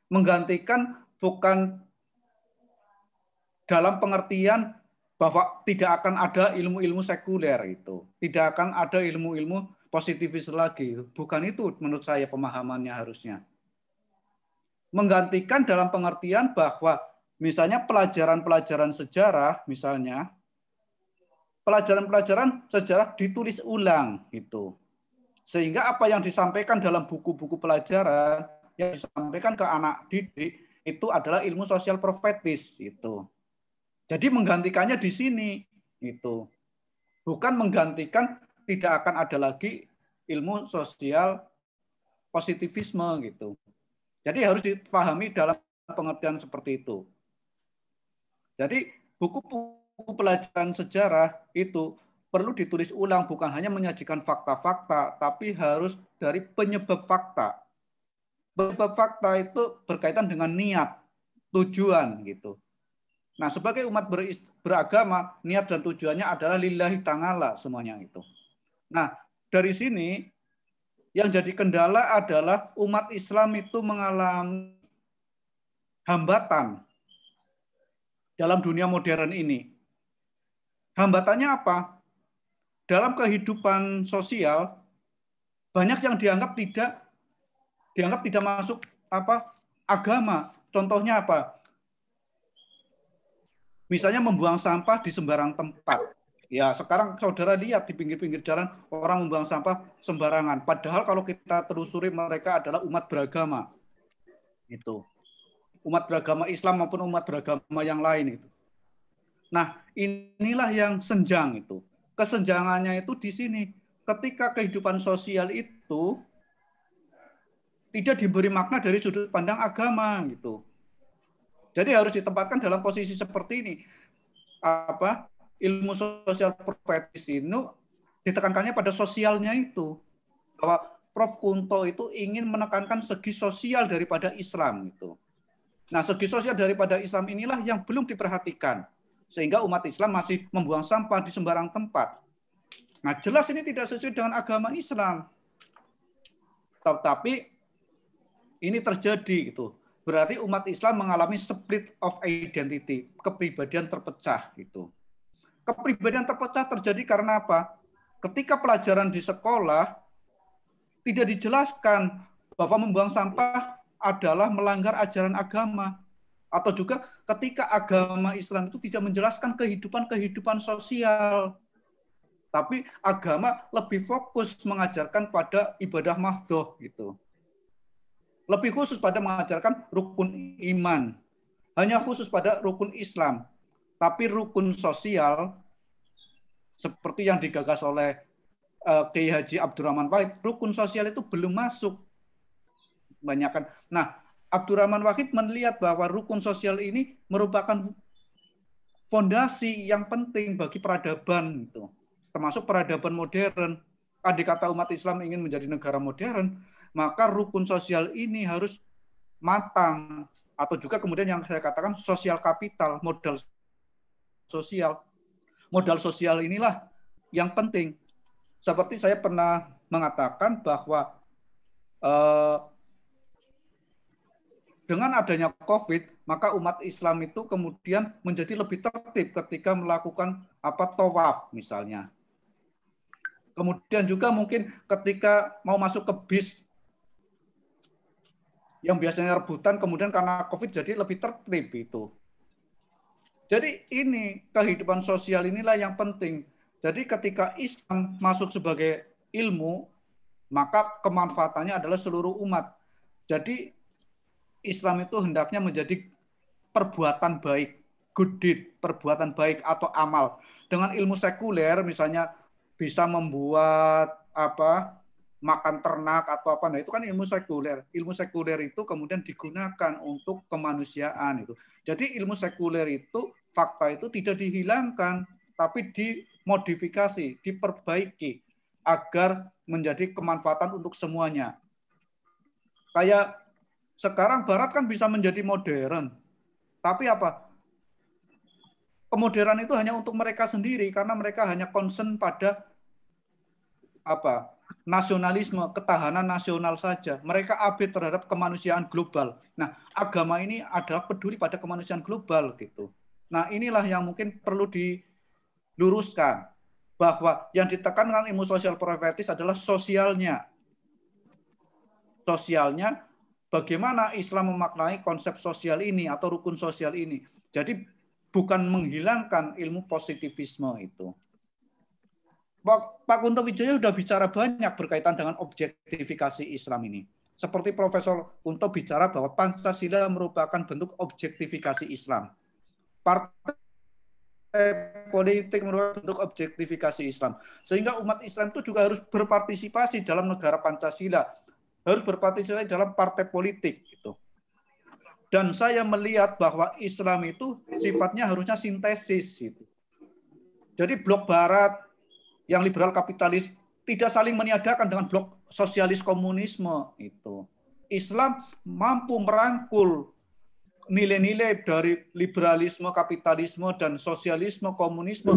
menggantikan bukan dalam pengertian bahwa tidak akan ada ilmu-ilmu sekuler itu. Tidak akan ada ilmu-ilmu positivis lagi. Bukan itu menurut saya pemahamannya harusnya. Menggantikan dalam pengertian bahwa misalnya pelajaran-pelajaran sejarah, misalnya pelajaran-pelajaran sejarah ditulis ulang gitu. Sehingga apa yang disampaikan dalam buku-buku pelajaran yang disampaikan ke anak didik itu adalah ilmu sosial profetis itu. Jadi menggantikannya di sini itu. Bukan menggantikan tidak akan ada lagi ilmu sosial positivisme gitu. Jadi harus dipahami dalam pengertian seperti itu. Jadi buku-buku pelajaran sejarah itu perlu ditulis ulang, bukan hanya menyajikan fakta-fakta, tapi harus dari penyebab fakta. Penyebab fakta itu berkaitan dengan niat, tujuan gitu. Nah, sebagai umat beragama, niat dan tujuannya adalah lillahi ta'ala semuanya itu. Nah, dari sini Yang jadi kendala adalah umat Islam itu mengalami hambatan dalam dunia modern ini. Hambatannya apa? Dalam kehidupan sosial banyak yang dianggap tidak masuk agama. Contohnya apa? Misalnya membuang sampah di sembarang tempat. Ya, sekarang saudara lihat di pinggir-pinggir jalan orang membuang sampah sembarangan. Padahal kalau kita telusuri mereka adalah umat beragama. Itu. Umat beragama Islam maupun umat beragama yang lain itu. Nah, inilah yang senjang itu. Kesenjangannya itu di sini. Ketika kehidupan sosial itu tidak diberi makna dari sudut pandang agama gitu. Jadi harus ditempatkan dalam posisi seperti ini. Ilmu sosial profetis ini ditekankannya pada sosialnya itu. Bahwa Prof. Kunto itu ingin menekankan segi sosial daripada Islam itu. Nah, segi sosial daripada Islam inilah yang belum diperhatikan. Sehingga umat Islam masih membuang sampah di sembarang tempat. Nah, jelas ini tidak sesuai dengan agama Islam. Tetapi ini terjadi gitu. Berarti umat Islam mengalami split of identity, kepribadian terpecah gitu. Kepribadian terpecah terjadi karena apa? Ketika pelajaran di sekolah tidak dijelaskan bahwa membuang sampah adalah melanggar ajaran agama. Atau juga ketika agama Islam itu tidak menjelaskan kehidupan sosial. Tapi agama lebih fokus mengajarkan pada ibadah mahdhoh gitu. Lebih khusus pada mengajarkan rukun iman. Hanya khusus pada rukun Islam. Tapi rukun sosial, seperti yang digagas oleh Kiai Haji Abdurrahman Wahid, rukun sosial itu belum masuk. Kebanyakan. Nah, Abdurrahman Wahid melihat bahwa rukun sosial ini merupakan fondasi yang penting bagi peradaban, gitu. Termasuk peradaban modern. Andai kata umat Islam ingin menjadi negara modern, maka rukun sosial ini harus matang. Atau juga kemudian yang saya katakan sosial kapital, modal sosial. Modal sosial inilah yang penting. Seperti saya pernah mengatakan bahwa dengan adanya COVID, maka umat Islam itu kemudian menjadi lebih tertib ketika melakukan tawaf misalnya. Kemudian juga mungkin ketika mau masuk ke bis yang biasanya rebutan, kemudian karena COVID jadi lebih tertib itu. Jadi ini kehidupan sosial inilah yang penting. Jadi ketika Islam masuk sebagai ilmu, maka kemanfaatannya adalah seluruh umat. Jadi Islam itu hendaknya menjadi perbuatan baik, good deed, perbuatan baik atau amal. Dengan ilmu sekuler misalnya bisa membuat makan ternak atau nah itu kan ilmu sekuler. Ilmu sekuler itu kemudian digunakan untuk kemanusiaan itu. Jadi ilmu sekuler itu fakta itu tidak dihilangkan, tapi dimodifikasi, diperbaiki agar menjadi kemanfaatan untuk semuanya. Kayak sekarang Barat kan bisa menjadi modern, tapi kemodernan itu hanya untuk mereka sendiri karena mereka hanya concern pada nasionalisme, ketahanan nasional saja. Mereka abai terhadap kemanusiaan global. Nah, agama ini adalah peduli pada kemanusiaan global gitu. Nah, inilah yang mungkin perlu diluruskan bahwa yang ditekankan ilmu sosial profetis adalah sosialnya. Sosialnya bagaimana Islam memaknai konsep sosial ini atau rukun sosial ini. Jadi bukan menghilangkan ilmu positivisme itu. Pak Kunto Wijoyo sudah bicara banyak berkaitan dengan objektifikasi Islam ini. Seperti Profesor Kunto bicara bahwa Pancasila merupakan bentuk objektifikasi Islam. Partai politik merupakan bentuk objektifikasi Islam. Sehingga umat Islam itu juga harus berpartisipasi dalam negara Pancasila. Harus berpartisipasi dalam partai politik. Gitu. Dan saya melihat bahwa Islam itu sifatnya harusnya sintesis. Gitu. Jadi blok Barat yang liberal kapitalis tidak saling meniadakan dengan blok sosialis komunisme itu. Islam mampu merangkul nilai-nilai dari liberalisme, kapitalisme dan sosialisme, komunisme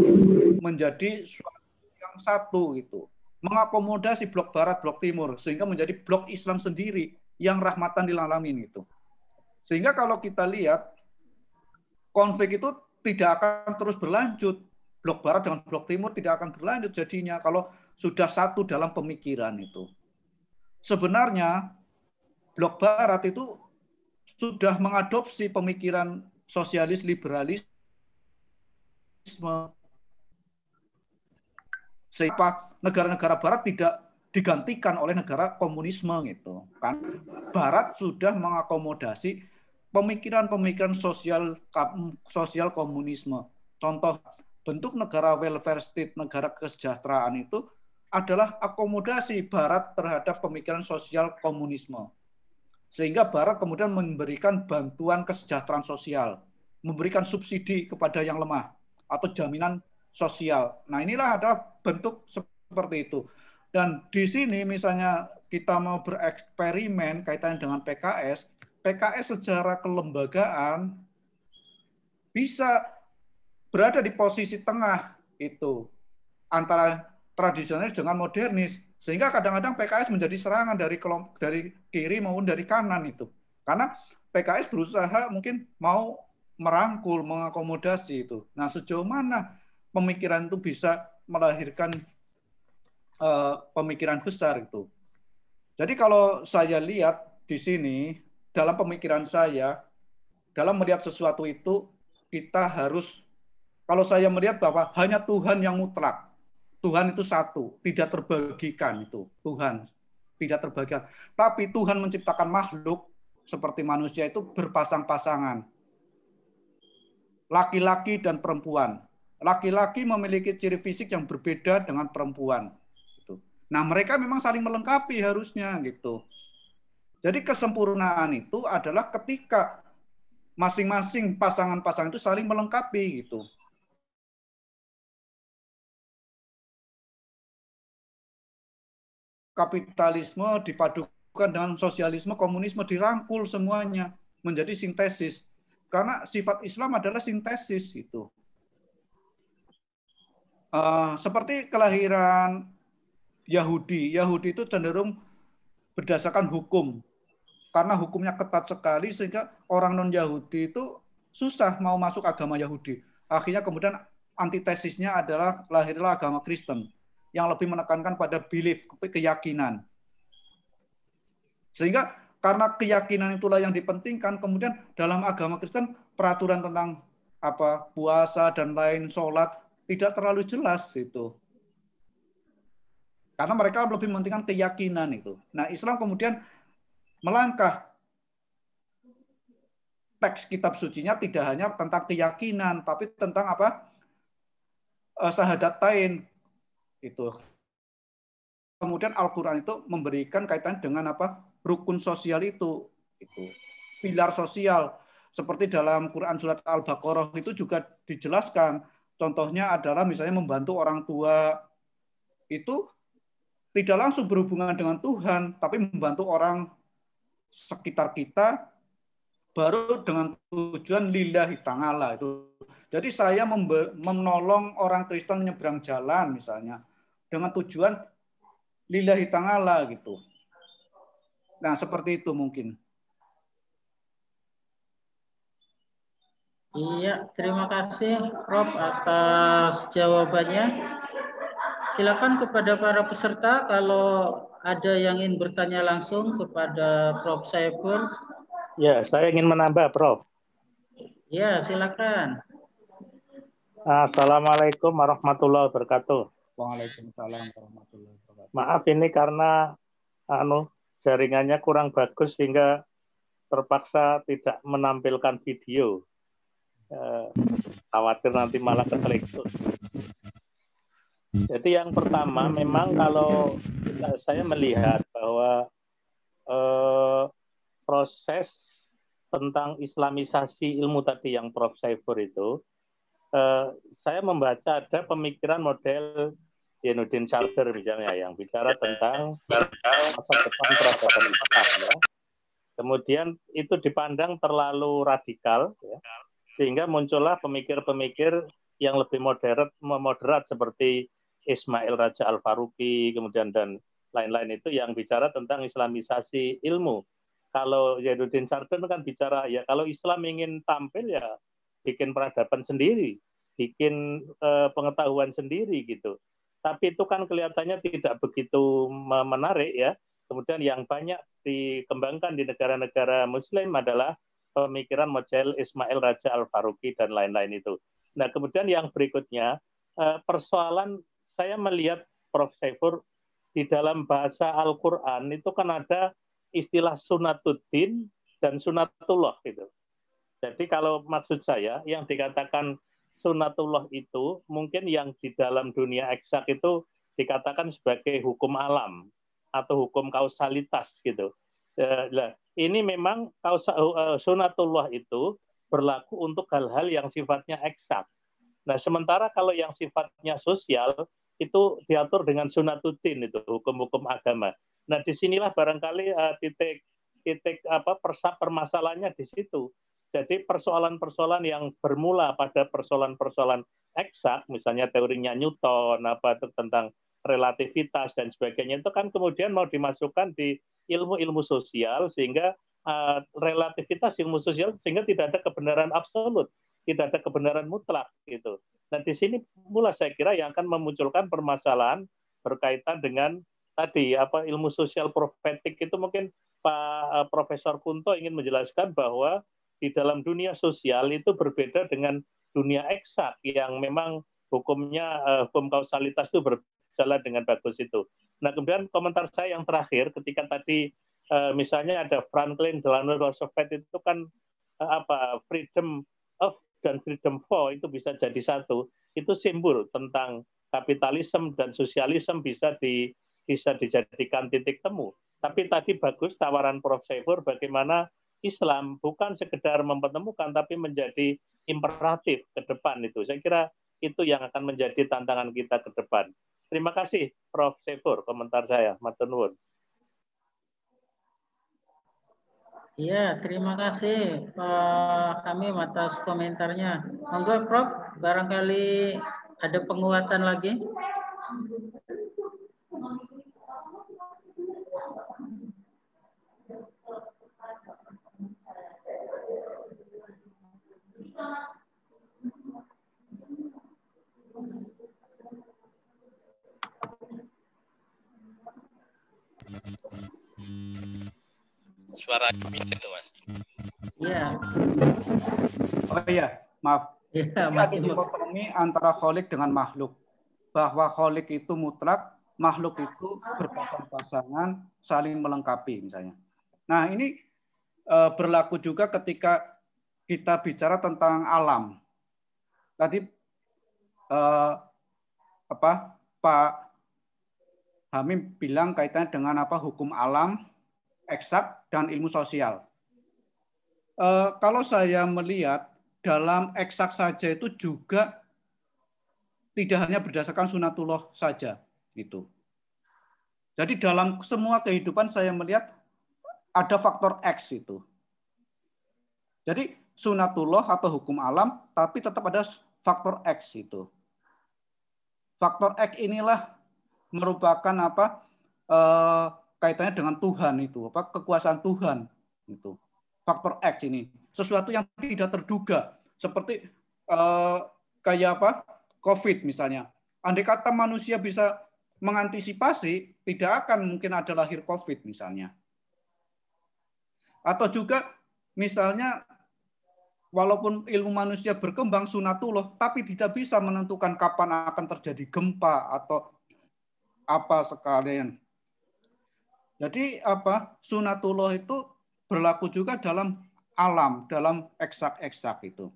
menjadi suatu yang satu itu. mengakomodasi blok barat, blok timur, sehingga menjadi blok Islam sendiri yang rahmatan lil alamin gitu. Sehingga kalau kita lihat konflik itu tidak akan terus berlanjut. Blok barat dengan blok timur tidak akan berlanjut jadinya kalau sudah satu dalam pemikiran itu. Sebenarnya blok barat itu sudah mengadopsi pemikiran sosialis liberalisme, sehingga negara-negara barat tidak digantikan oleh negara komunisme gitu kan. Barat sudah mengakomodasi pemikiran-pemikiran sosial komunisme. Contoh bentuk negara welfare state, negara kesejahteraan itu adalah akomodasi barat terhadap pemikiran sosial komunisme. Sehingga barat kemudian memberikan bantuan kesejahteraan sosial, memberikan subsidi kepada yang lemah atau jaminan sosial. Nah, inilah adalah bentuk seperti itu. Dan di sini misalnya kita mau bereksperimen kaitannya dengan PKS, PKS secara kelembagaan bisa berada di posisi tengah itu antara tradisionalis dengan modernis, sehingga kadang-kadang PKS menjadi serangan dari kiri maupun dari kanan itu, karena PKS berusaha mungkin mau merangkul, mengakomodasi itu. Nah, sejauh mana pemikiran itu bisa melahirkan pemikiran besar itu. Jadi kalau saya lihat di sini dalam pemikiran saya, dalam melihat sesuatu itu kita harus, kalau saya melihat bahwa hanya Tuhan yang mutlak, Tuhan itu satu, tidak terbagikan itu, Tuhan tidak terbagikan. Tapi Tuhan menciptakan makhluk seperti manusia itu berpasang-pasangan, laki-laki dan perempuan. Laki-laki memiliki ciri fisik yang berbeda dengan perempuan. Nah, mereka memang saling melengkapi harusnya gitu. Jadi kesempurnaan itu adalah ketika masing-masing pasangan-pasangan itu saling melengkapi gitu. Kapitalisme dipadukan dengan sosialisme, komunisme dirangkul semuanya menjadi sintesis. Karena sifat Islam adalah sintesis itu. Seperti kelahiran Yahudi. Yahudi itu cenderung berdasarkan hukum. Karena hukumnya ketat sekali sehingga orang non-Yahudi itu susah mau masuk agama Yahudi. Akhirnya kemudian antitesisnya adalah lahirlah agama Kristen yang lebih menekankan pada belief, keyakinan. Sehingga karena keyakinan itulah yang dipentingkan, kemudian dalam agama Kristen peraturan tentang puasa dan lain, sholat tidak terlalu jelas itu. Karena mereka lebih mementingkan keyakinan itu. Nah, Islam kemudian melangkah, teks kitab sucinya tidak hanya tentang keyakinan, tapi tentang syahadatain itu. Kemudian Al-Quran itu memberikan kaitan dengan rukun sosial itu, pilar sosial. Seperti dalam Quran surat Al-Baqarah itu juga dijelaskan. Contohnya adalah misalnya membantu orang tua itu tidak langsung berhubungan dengan Tuhan, tapi membantu orang sekitar kita baru dengan tujuan lillahi ta'ala itu. Jadi saya menolong orang Kristen menyeberang jalan misalnya dengan tujuan lillahi ta'ala gitu. Nah, seperti itu mungkin.
Iya, terima kasih Prof atas jawabannya. Silakan kepada para peserta kalau ada yang ingin bertanya langsung kepada Prof Saiful.
Ya, saya ingin menambah, Prof.
Ya, silakan.
Assalamualaikum warahmatullahi wabarakatuh.
Waalaikumsalam warahmatullahi wabarakatuh.
Maaf ini karena jaringannya kurang bagus sehingga terpaksa tidak menampilkan video. Khawatir nanti malah ketelekut. Jadi yang pertama memang kalau saya melihat bahwa proses tentang islamisasi ilmu tadi yang Prof Saiful itu, saya membaca ada pemikiran model Zainuddin Sardar misalnya yang bicara tentang masa depan peradaban Islam. Ya. Kemudian itu dipandang terlalu radikal, ya, sehingga muncullah pemikir-pemikir yang lebih moderat seperti Ismail Raja Al-Faruqi, kemudian dan lain-lain itu yang bicara tentang islamisasi ilmu. Kalau Zainuddin Sardan kan bicara ya kalau Islam ingin tampil ya bikin peradaban sendiri, bikin pengetahuan sendiri gitu. Tapi itu kan kelihatannya tidak begitu menarik ya. Kemudian yang banyak dikembangkan di negara-negara Muslim adalah pemikiran model Ismail Raja Al-Faruqi dan lain-lain itu. Nah, kemudian yang berikutnya, persoalan saya melihat Prof. Saifur, di dalam bahasa Al-Quran itu kan ada istilah sunatuddin dan sunatullah gitu. Jadi kalau maksud saya, yang dikatakan sunatullah itu mungkin yang di dalam dunia eksak itu dikatakan sebagai hukum alam atau hukum kausalitas gitu. Ini memang sunatullah itu berlaku untuk hal-hal yang sifatnya eksak. Nah, sementara kalau yang sifatnya sosial itu diatur dengan sunatuddin itu hukum-hukum agama. Nah, disinilah barangkali titik permasalahannya di situ. Jadi persoalan-persoalan yang bermula pada persoalan-persoalan eksak, misalnya teorinya Newton, tentang relativitas dan sebagainya itu kan kemudian mau dimasukkan di ilmu-ilmu sosial sehingga relativitas ilmu sosial sehingga tidak ada kebenaran absolut, tidak ada kebenaran mutlak gitu. Nah di sini mula saya kira yang akan memunculkan permasalahan berkaitan dengan tadi ilmu sosial profetik itu mungkin Pak Profesor Kunto ingin menjelaskan bahwa di dalam dunia sosial itu berbeda dengan dunia eksak yang memang hukumnya hukum kausalitas itu berjalan dengan bagus itu. Nah kemudian komentar saya yang terakhir ketika tadi misalnya ada Franklin Delano Roosevelt itu kan freedom of dan freedom for itu bisa jadi satu. Itu simbol tentang kapitalisme dan sosialisme bisa dijadikan titik temu. Tapi tadi bagus tawaran Prof. Saifur bagaimana Islam bukan sekedar mempertemukan tapi menjadi imperatif ke depan itu. Saya kira itu yang akan menjadi tantangan kita ke depan. Terima kasih Prof. Saifur komentar saya. Matur nuwun.
Iya, terima kasih Pak Hamim atas komentarnya. Monggo Prof, barangkali ada penguatan lagi.
Suara itu Mas.
Iya.
Oh iya, maaf.
Ya,
ada dikotomi antara kholik dengan makhluk. Bahwa kholik itu mutlak, makhluk itu berpasang-pasangan, saling melengkapi misalnya. Nah ini berlaku juga ketika kita bicara tentang alam. Tadi Pak Hamim bilang kaitannya dengan hukum alam, eksak, dan ilmu sosial. Kalau saya melihat dalam eksak saja itu juga tidak hanya berdasarkan sunatullah saja itu. Jadi dalam semua kehidupan saya melihat ada faktor X itu. Jadi sunatullah atau hukum alam tapi tetap ada faktor X itu. Faktor X inilah merupakan kaitannya dengan Tuhan itu, kekuasaan Tuhan itu. Faktor X ini sesuatu yang tidak terduga seperti kayak COVID misalnya. Andai kata manusia bisa mengantisipasi, tidak akan mungkin ada lahir COVID misalnya. Atau juga misalnya walaupun ilmu manusia berkembang sunatullah, tapi tidak bisa menentukan kapan akan terjadi gempa atau apa sekalian. Jadi sunatullah itu berlaku juga dalam alam, dalam eksak-eksak itu.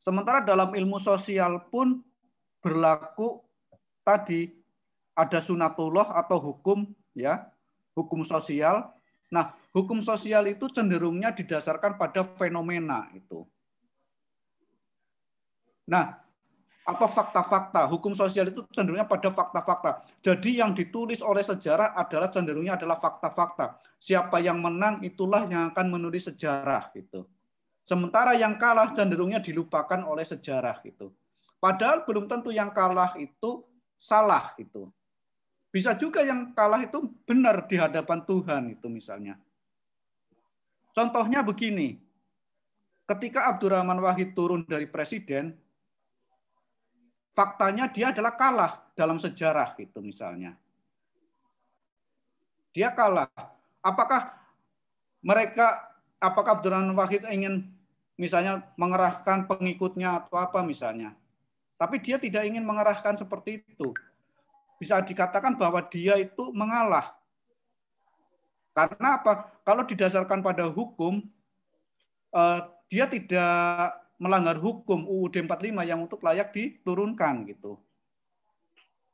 Sementara dalam ilmu sosial pun berlaku tadi ada sunatullah atau hukum hukum sosial. Nah, hukum sosial itu cenderungnya didasarkan pada fenomena itu. Nah, atau fakta-fakta. Hukum sosial itu cenderungnya pada fakta-fakta. Jadi yang ditulis oleh sejarah adalah cenderungnya adalah fakta-fakta. Siapa yang menang itulah yang akan menulis sejarah gitu. Sementara yang kalah cenderungnya dilupakan oleh sejarah gitu. Padahal belum tentu yang kalah itu salah itu. Bisa juga yang kalah itu benar di hadapan Tuhan itu misalnya. Contohnya begini, ketika Abdurrahman Wahid turun dari presiden, faktanya dia adalah kalah dalam sejarah gitu misalnya. Dia kalah. Apakah Abdurrahman Wahid ingin misalnya mengerahkan pengikutnya atau apa misalnya. Tapi dia tidak ingin mengerahkan seperti itu. Bisa dikatakan bahwa dia itu mengalah. Karena apa? Kalau didasarkan pada hukum, dia tidak melanggar hukum UUD 45 yang untuk layak diturunkan gitu.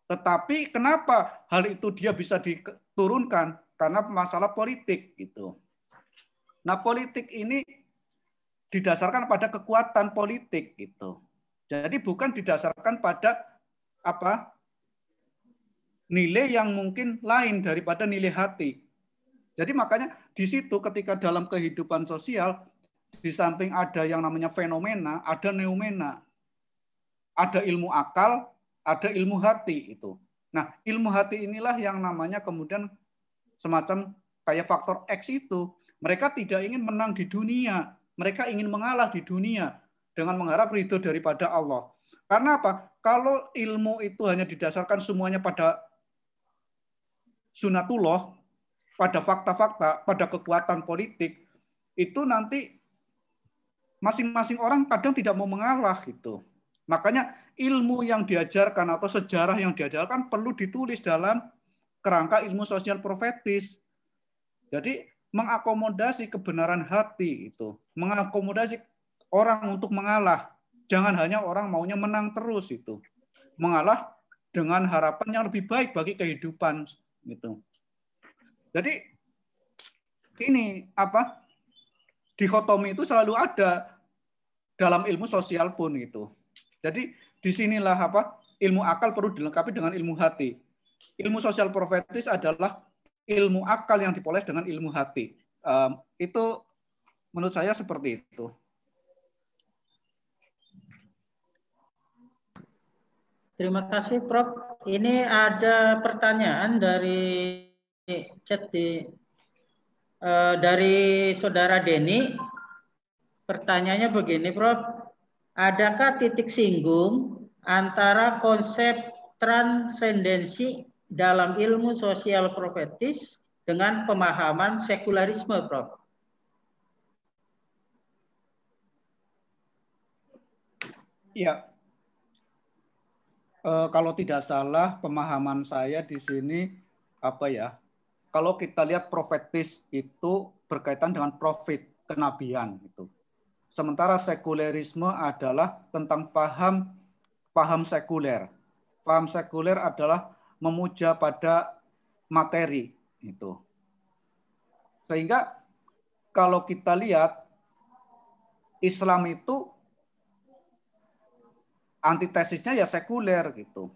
Tetapi kenapa hal itu dia bisa diturunkan? Karena masalah politik gitu. Nah, politik ini didasarkan pada kekuatan politik gitu. Jadi bukan didasarkan pada apa? Nilai yang mungkin lain daripada nilai hati. Jadi makanya di situ ketika dalam kehidupan sosial di samping ada yang namanya fenomena, ada neumena. Ada ilmu akal, ada ilmu hati itu. Nah, ilmu hati inilah yang namanya kemudian semacam kayak faktor X itu. Mereka tidak ingin menang di dunia. Mereka ingin mengalah di dunia dengan mengharap ridho daripada Allah. Karena apa? Kalau ilmu itu hanya didasarkan semuanya pada sunatullah, pada fakta-fakta, pada kekuatan politik, itu nanti masing-masing orang kadang tidak mau mengalah gitu. Makanya ilmu yang diajarkan atau sejarah yang diajarkan perlu ditulis dalam kerangka ilmu sosial profetis. Jadi mengakomodasi kebenaran hati itu, mengakomodasi orang untuk mengalah. Jangan hanya orang maunya menang terus itu. Mengalah dengan harapan yang lebih baik bagi kehidupan gitu. Jadi ini apa? Dikotomi itu selalu ada dalam ilmu sosial pun gitu. Jadi disinilah apa? Ilmu akal perlu dilengkapi dengan ilmu hati. Ilmu sosial profetis adalah ilmu akal yang dipoles dengan ilmu hati. Itu menurut saya seperti itu.
Terima kasih, Prof. Ini ada pertanyaan dari chat dari Saudara Denny. Pertanyaannya begini, Prof. Adakah titik singgung antara konsep transendensi dalam ilmu sosial profetis dengan pemahaman sekularisme, Prof?
Ya. Kalau tidak salah pemahaman saya di sini apa ya? Kalau kita lihat profetis itu berkaitan dengan profit, kenabian itu. Sementara sekulerisme adalah tentang paham sekuler. Paham sekuler adalah memuja pada materi itu. Sehingga kalau kita lihat Islam itu antitesisnya ya sekuler gitu.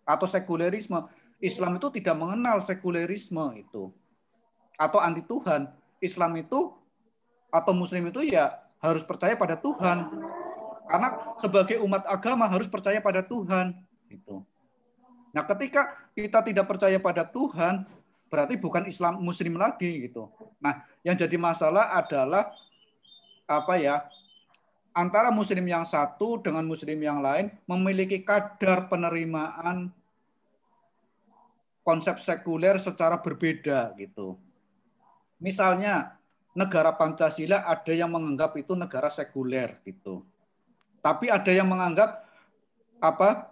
Atau sekulerisme. Islam itu tidak mengenal sekulerisme itu. Atau anti Tuhan. Islam itu atau Muslim itu ya harus percaya pada Tuhan. Karena sebagai umat agama harus percaya pada Tuhan. Gitu. Nah, ketika kita tidak percaya pada Tuhan, berarti bukan Islam Muslim lagi gitu. Nah, yang jadi masalah adalah apa ya? Antara Muslim yang satu dengan Muslim yang lain memiliki kadar penerimaan konsep sekuler secara berbeda gitu. Misalnya negara Pancasila ada yang menganggap itu negara sekuler gitu. Tapi ada yang menganggap apa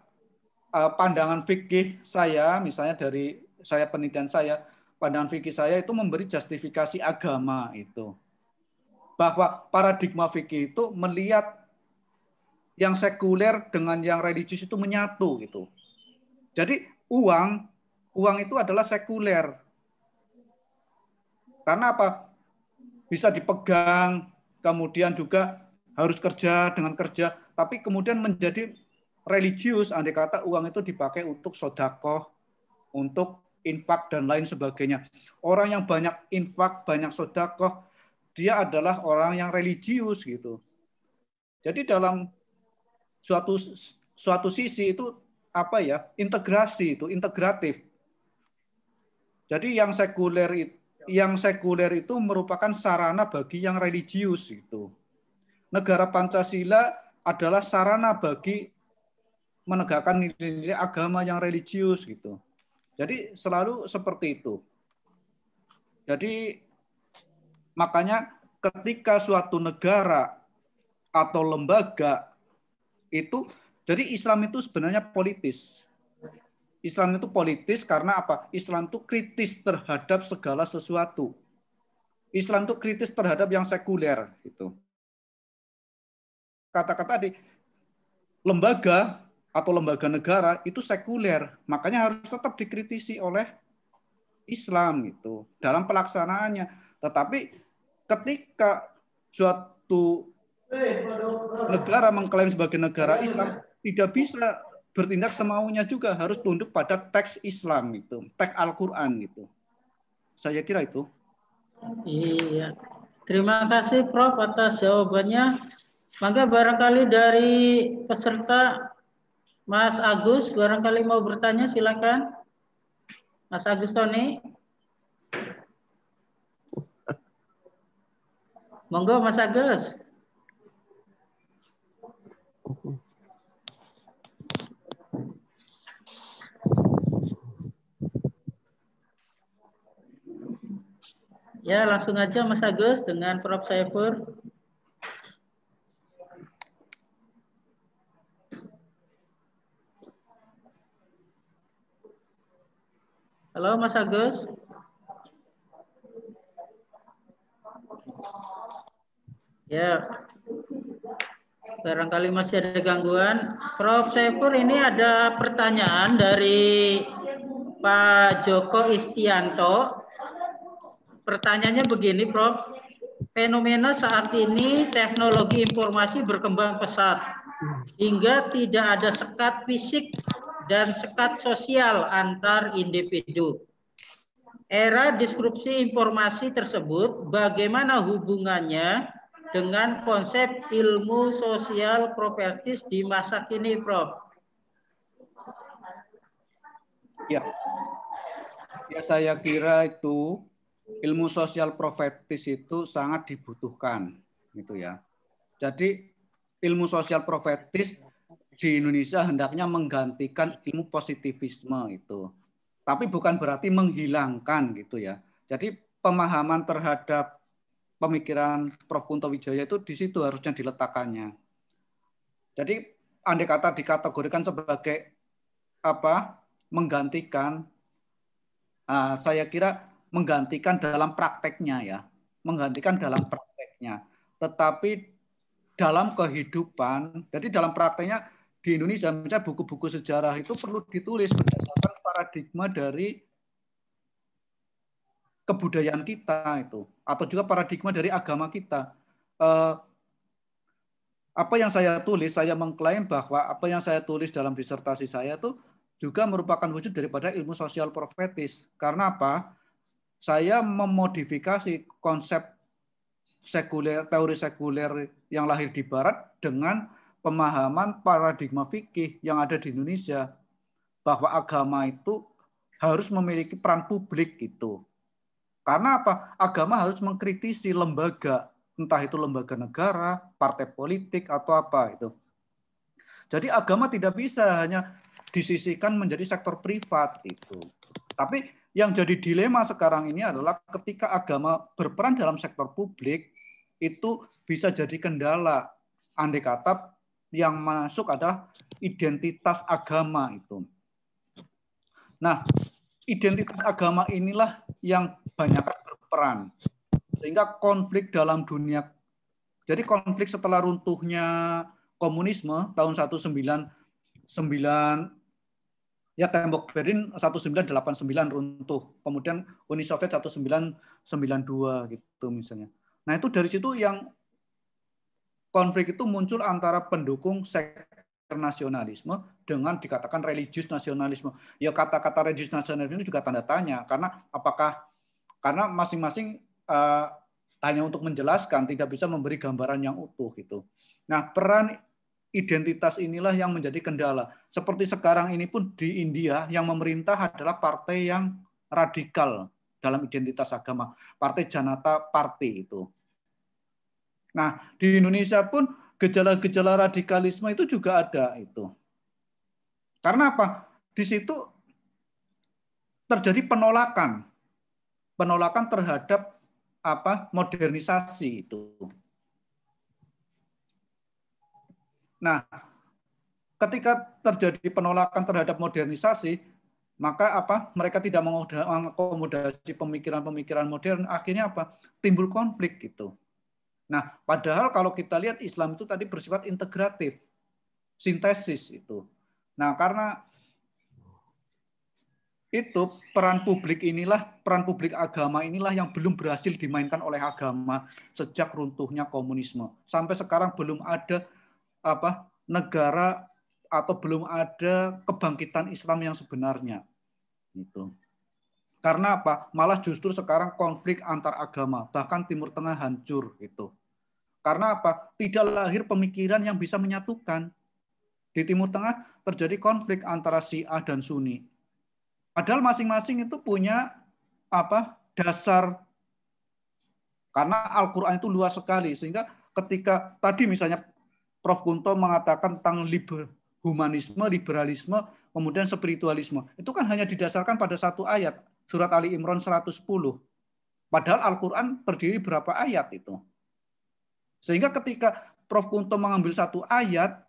pandangan fikih saya, misalnya dari saya penelitian saya, pandangan fikih saya itu memberi justifikasi agama itu. Bahwa paradigma fikih itu melihat yang sekuler dengan yang religius itu menyatu gitu. Jadi uang itu adalah sekuler. Karena apa? Bisa dipegang, kemudian juga harus kerja dengan kerja, tapi kemudian menjadi religius, andai kata uang itu dipakai untuk sedekah, untuk infak dan lain sebagainya. Orang yang banyak infak, banyak sedekah, dia adalah orang yang religius gitu. Jadi dalam suatu sisi itu integrasi itu, integratif. Jadi yang sekuler itu merupakan sarana bagi yang religius itu. Negara Pancasila adalah sarana bagi menegakkan nilai-nilai agama yang religius gitu. Jadi selalu seperti itu. Jadi makanya ketika suatu negara atau lembaga itu, jadi Islam itu sebenarnya politis. Islam itu politis karena apa? Islam itu kritis terhadap segala sesuatu. Islam itu kritis terhadap yang sekuler gitu. Kata-kata tadi, lembaga atau lembaga negara itu sekuler, makanya harus tetap dikritisi oleh Islam gitu dalam pelaksanaannya. Tetapi ketika suatu negara mengklaim sebagai negara Islam, tidak bisa bertindak semaunya juga, harus tunduk pada teks Islam itu, teks Al-Qur'an gitu. Saya kira itu.
Iya. Terima kasih Prof atas jawabannya. Maka barangkali dari peserta Mas Agus barangkali mau bertanya, silakan. Mas Agus Tony. Monggo Mas Agus. Ya, langsung aja Mas Agus dengan Prof Saiful. Halo Mas Agus. Ya, barangkali masih ada gangguan. Prof Saiful, ini ada pertanyaan dari Pak Joko Istianto. Pertanyaannya begini, Prof. Fenomena saat ini teknologi informasi berkembang pesat hingga tidak ada sekat fisik dan sekat sosial antar individu. Era disrupsi informasi tersebut bagaimana hubungannya dengan konsep ilmu sosial profetis di masa kini, Prof?
Ya, saya kira itu ilmu sosial profetis itu sangat dibutuhkan, gitu ya. Jadi ilmu sosial profetis di Indonesia hendaknya menggantikan ilmu positivisme itu, tapi bukan berarti menghilangkan gitu ya. Jadi pemahaman terhadap pemikiran Prof. Kunto Wijaya itu di situ harusnya diletakkannya. Jadi andai kata dikategorikan sebagai menggantikan, saya kira menggantikan dalam prakteknya ya, menggantikan dalam prakteknya. Tetapi dalam kehidupan, jadi dalam prakteknya di Indonesia, misalnya buku-buku sejarah itu perlu ditulis berdasarkan paradigma dari kebudayaan kita itu, atau juga paradigma dari agama kita. Apa yang saya tulis, saya mengklaim bahwa apa yang saya tulis dalam disertasi saya itu juga merupakan wujud daripada ilmu sosial profetis. Karena apa? Saya memodifikasi konsep sekuler, teori sekuler yang lahir di Barat dengan pemahaman paradigma fikih yang ada di Indonesia, bahwa agama itu harus memiliki peran publik gitu. Karena apa? Agama harus mengkritisi lembaga, entah itu lembaga negara, partai politik atau apa itu. Jadi agama tidak bisa hanya disisihkan menjadi sektor privat itu. Tapi yang jadi dilema sekarang ini adalah ketika agama berperan dalam sektor publik, itu bisa jadi kendala. Andai kata yang masuk adalah identitas agama itu. Nah, identitas agama inilah yang banyak berperan. Sehingga konflik dalam dunia, jadi konflik setelah runtuhnya komunisme tahun 1989, ya tembok Berlin 1989 runtuh, kemudian Uni Soviet 1992 gitu misalnya. Nah itu dari situ yang konflik itu muncul antara pendukung sekuler nasionalisme dengan dikatakan religius nasionalisme. Ya kata-kata religius nasionalisme itu juga tanda tanya, karena apakah karena masing-masing hanya untuk menjelaskan, tidak bisa memberi gambaran yang utuh gitu. Nah peran identitas inilah yang menjadi kendala. Seperti sekarang ini pun di India yang memerintah adalah partai yang radikal dalam identitas agama. Partai Janata Party itu. Nah, di Indonesia pun gejala-gejala radikalisme itu juga ada itu. Karena apa? Di situ terjadi penolakan terhadap modernisasi itu. Nah, ketika terjadi penolakan terhadap modernisasi, maka mereka tidak mengakomodasi pemikiran-pemikiran modern, akhirnya timbul konflik gitu. Nah, padahal kalau kita lihat Islam itu tadi bersifat integratif, sintesis itu. Nah, karena itu peran publik agama inilah yang belum berhasil dimainkan oleh agama sejak runtuhnya komunisme. Sampai sekarang belum ada negara atau belum ada kebangkitan Islam yang sebenarnya. Gitu. Karena apa? Malah justru sekarang konflik antar agama, bahkan Timur Tengah hancur gitu. Karena apa? Tidak lahir pemikiran yang bisa menyatukan. Di Timur Tengah terjadi konflik antara Syiah dan Sunni. Padahal masing-masing itu punya dasar, karena Al-Quran itu luas sekali, sehingga ketika tadi misalnya Prof. Kunto mengatakan tentang humanisme, liberalisme, kemudian spiritualisme. Itu kan hanya didasarkan pada satu ayat, surat Ali Imran 110. Padahal Al-Quran terdiri berapa ayat itu. Sehingga ketika Prof. Kunto mengambil satu ayat,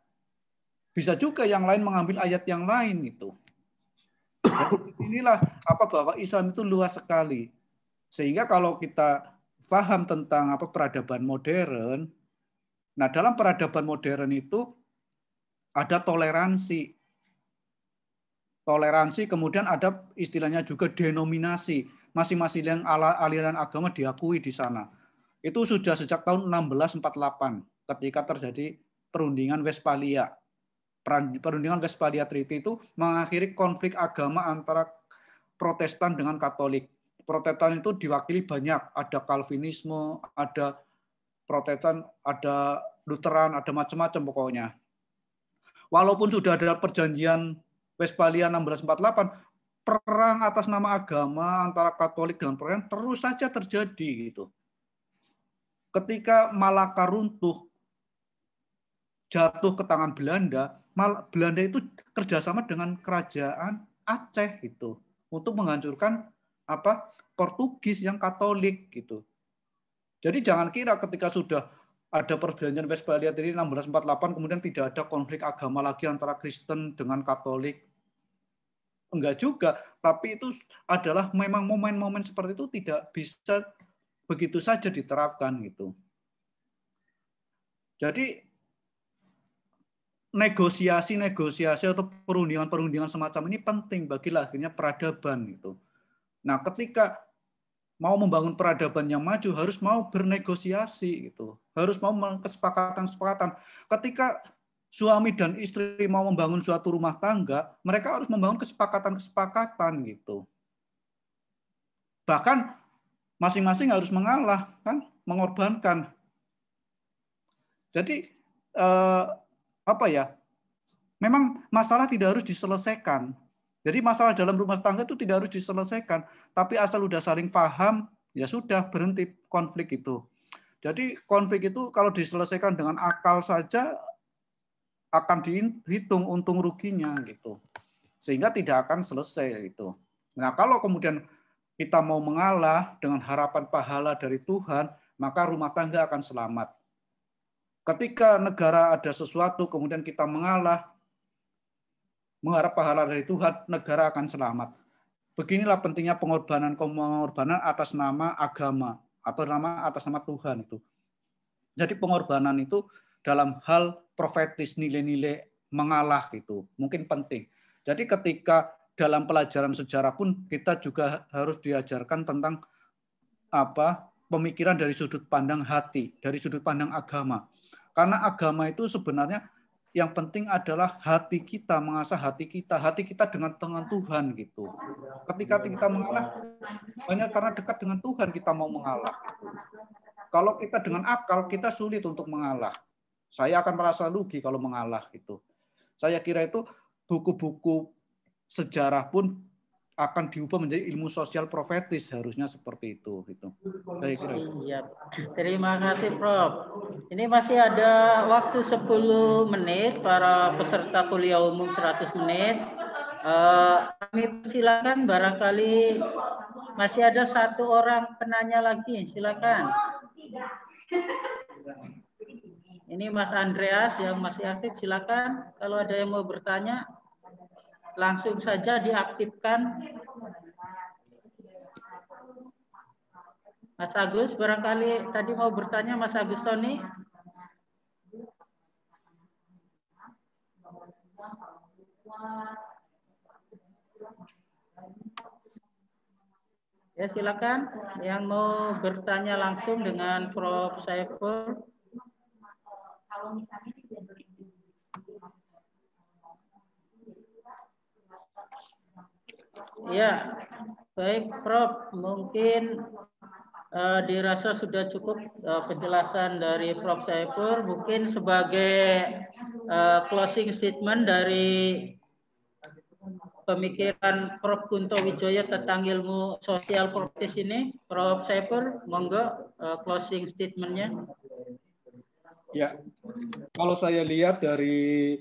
bisa juga yang lain mengambil ayat yang lain itu. Dan inilah bahwa Islam itu luas sekali. Sehingga kalau kita paham tentang peradaban modern, nah dalam peradaban modern itu ada toleransi. Toleransi, kemudian ada istilahnya juga denominasi. Masing-masing aliran agama diakui di sana. Itu sudah sejak tahun 1648 ketika terjadi perundingan Westphalia. Perundingan Westphalia Treaty itu mengakhiri konflik agama antara Protestan dengan Katolik. Protestan itu diwakili banyak, ada Calvinisme, ada Protestan, ada Lutheran, ada macam-macam pokoknya. Walaupun sudah ada perjanjian Westphalia 1648, perang atas nama agama antara Katolik dan Protestan terus saja terjadi gitu. Ketika Malaka runtuh, jatuh ke tangan Belanda, Belanda itu kerjasama dengan kerajaan Aceh itu untuk menghancurkan Portugis yang Katolik gitu. Jadi jangan kira ketika sudah ada perjanjian Westphalia Treaty 1648 kemudian tidak ada konflik agama lagi antara Kristen dengan Katolik. Enggak juga, tapi itu adalah memang momen-momen seperti itu tidak bisa begitu saja diterapkan gitu. Jadi negosiasi atau perundingan semacam ini penting bagi lahirnya peradaban gitu. Nah, ketika mau membangun peradaban yang maju harus mau bernegosiasi gitu. Harus mau kesepakatan. Ketika suami dan istri mau membangun suatu rumah tangga, mereka harus membangun kesepakatan gitu. Bahkan masing-masing harus mengalah, kan, mengorbankan. Jadi memang masalah tidak harus diselesaikan. Jadi masalah dalam rumah tangga itu tidak harus diselesaikan, tapi asal udah saling paham, ya sudah berhenti konflik itu. Jadi konflik itu kalau diselesaikan dengan akal saja akan dihitung untung ruginya gitu. Sehingga tidak akan selesai itu. Nah, kalau kemudian kita mau mengalah dengan harapan pahala dari Tuhan, maka rumah tangga akan selamat. Ketika negara ada sesuatu, kemudian kita mengalah, mengharap pahala dari Tuhan, negara akan selamat. Beginilah pentingnya pengorbanan atas nama agama atau atas nama Tuhan itu. Jadi pengorbanan itu dalam hal profetis, nilai-nilai mengalah itu mungkin penting. Jadi ketika dalam pelajaran sejarah pun kita juga harus diajarkan tentang pemikiran dari sudut pandang hati, dari sudut pandang agama. Karena agama itu sebenarnya yang penting adalah hati kita, mengasah hati kita dengan Tuhan gitu. Ketika kita mengalah, hanya karena dekat dengan Tuhan kita mau mengalah. Kalau kita dengan akal, kita sulit untuk mengalah. Saya akan merasa rugi kalau mengalah gitu. Saya kira itu buku-buku sejarah pun akan diubah menjadi ilmu sosial profetis, harusnya seperti itu gitu. Saya kira.
Iya. Terima kasih Prof. Ini masih ada waktu 10 menit para peserta kuliah umum 100 menit. Kami silakan, barangkali masih ada satu orang penanya lagi, silakan. Ini Mas Andreas yang masih aktif, silakan. Kalau ada yang mau bertanya, langsung saja diaktifkan. Mas Agus, barangkali tadi mau bertanya Mas Agus Tony. Ya, silakan yang mau bertanya langsung dengan Prof. Saiful. Ya, baik Prof. Mungkin dirasa sudah cukup penjelasan dari Prof. Saiful. Mungkin sebagai closing statement dari pemikiran Prof. Kunto Wijoyo tentang ilmu sosial profetis ini, Prof. Saiful, monggo closing statement-nya.
Ya, kalau saya lihat dari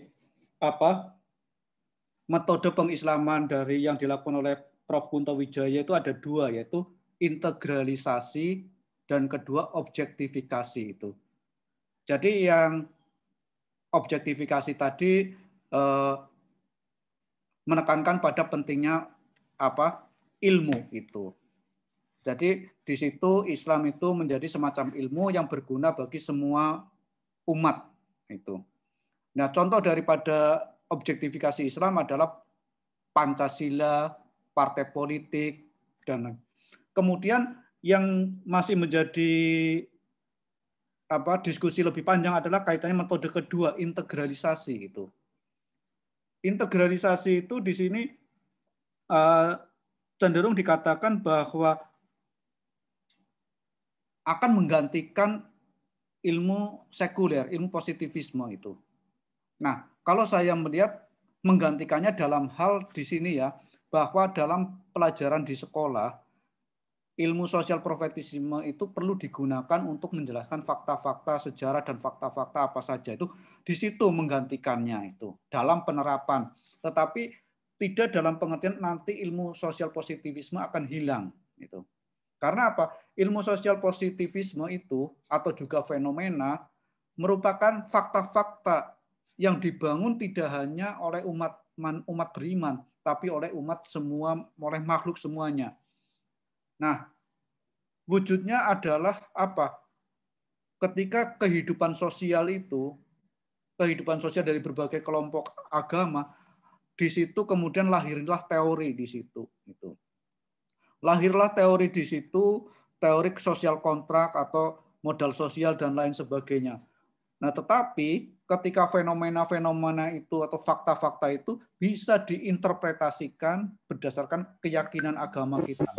metode pengislaman dari yang dilakukan oleh Prof. Kunto Wijoyo itu ada dua, yaitu integralisasi dan kedua objektifikasi itu. Jadi yang objektifikasi tadi menekankan pada pentingnya ilmu itu. Jadi di situ Islam itu menjadi semacam ilmu yang berguna bagi semua umat itu. Nah, contoh daripada objektifikasi Islam adalah Pancasila, partai politik, dan kemudian yang masih menjadi diskusi lebih panjang adalah kaitannya metode kedua, integralisasi itu. Integralisasi itu di sini cenderung dikatakan bahwa akan menggantikan ilmu sekuler, ilmu positivisme itu. Nah, kalau saya melihat menggantikannya dalam hal di sini ya, bahwa dalam pelajaran di sekolah, ilmu sosial profetisme itu perlu digunakan untuk menjelaskan fakta-fakta sejarah dan fakta-fakta apa saja itu di situ menggantikannya itu dalam penerapan. Tetapi tidak dalam pengertian nanti ilmu sosial positivisme akan hilang itu. Karena apa? Ilmu sosial positivisme itu atau juga fenomena merupakan fakta-fakta yang dibangun tidak hanya oleh umat beriman, tapi oleh umat semua, oleh makhluk semuanya. Nah, wujudnya adalah apa? Ketika kehidupan sosial itu, kehidupan sosial dari berbagai kelompok agama, di situ kemudian lahirlah teori di situ. Itu. Lahirlah teori di situ, teori sosial kontrak atau modal sosial dan lain sebagainya. Nah, tetapi ketika fenomena-fenomena itu atau fakta-fakta itu bisa diinterpretasikan berdasarkan keyakinan agama kita.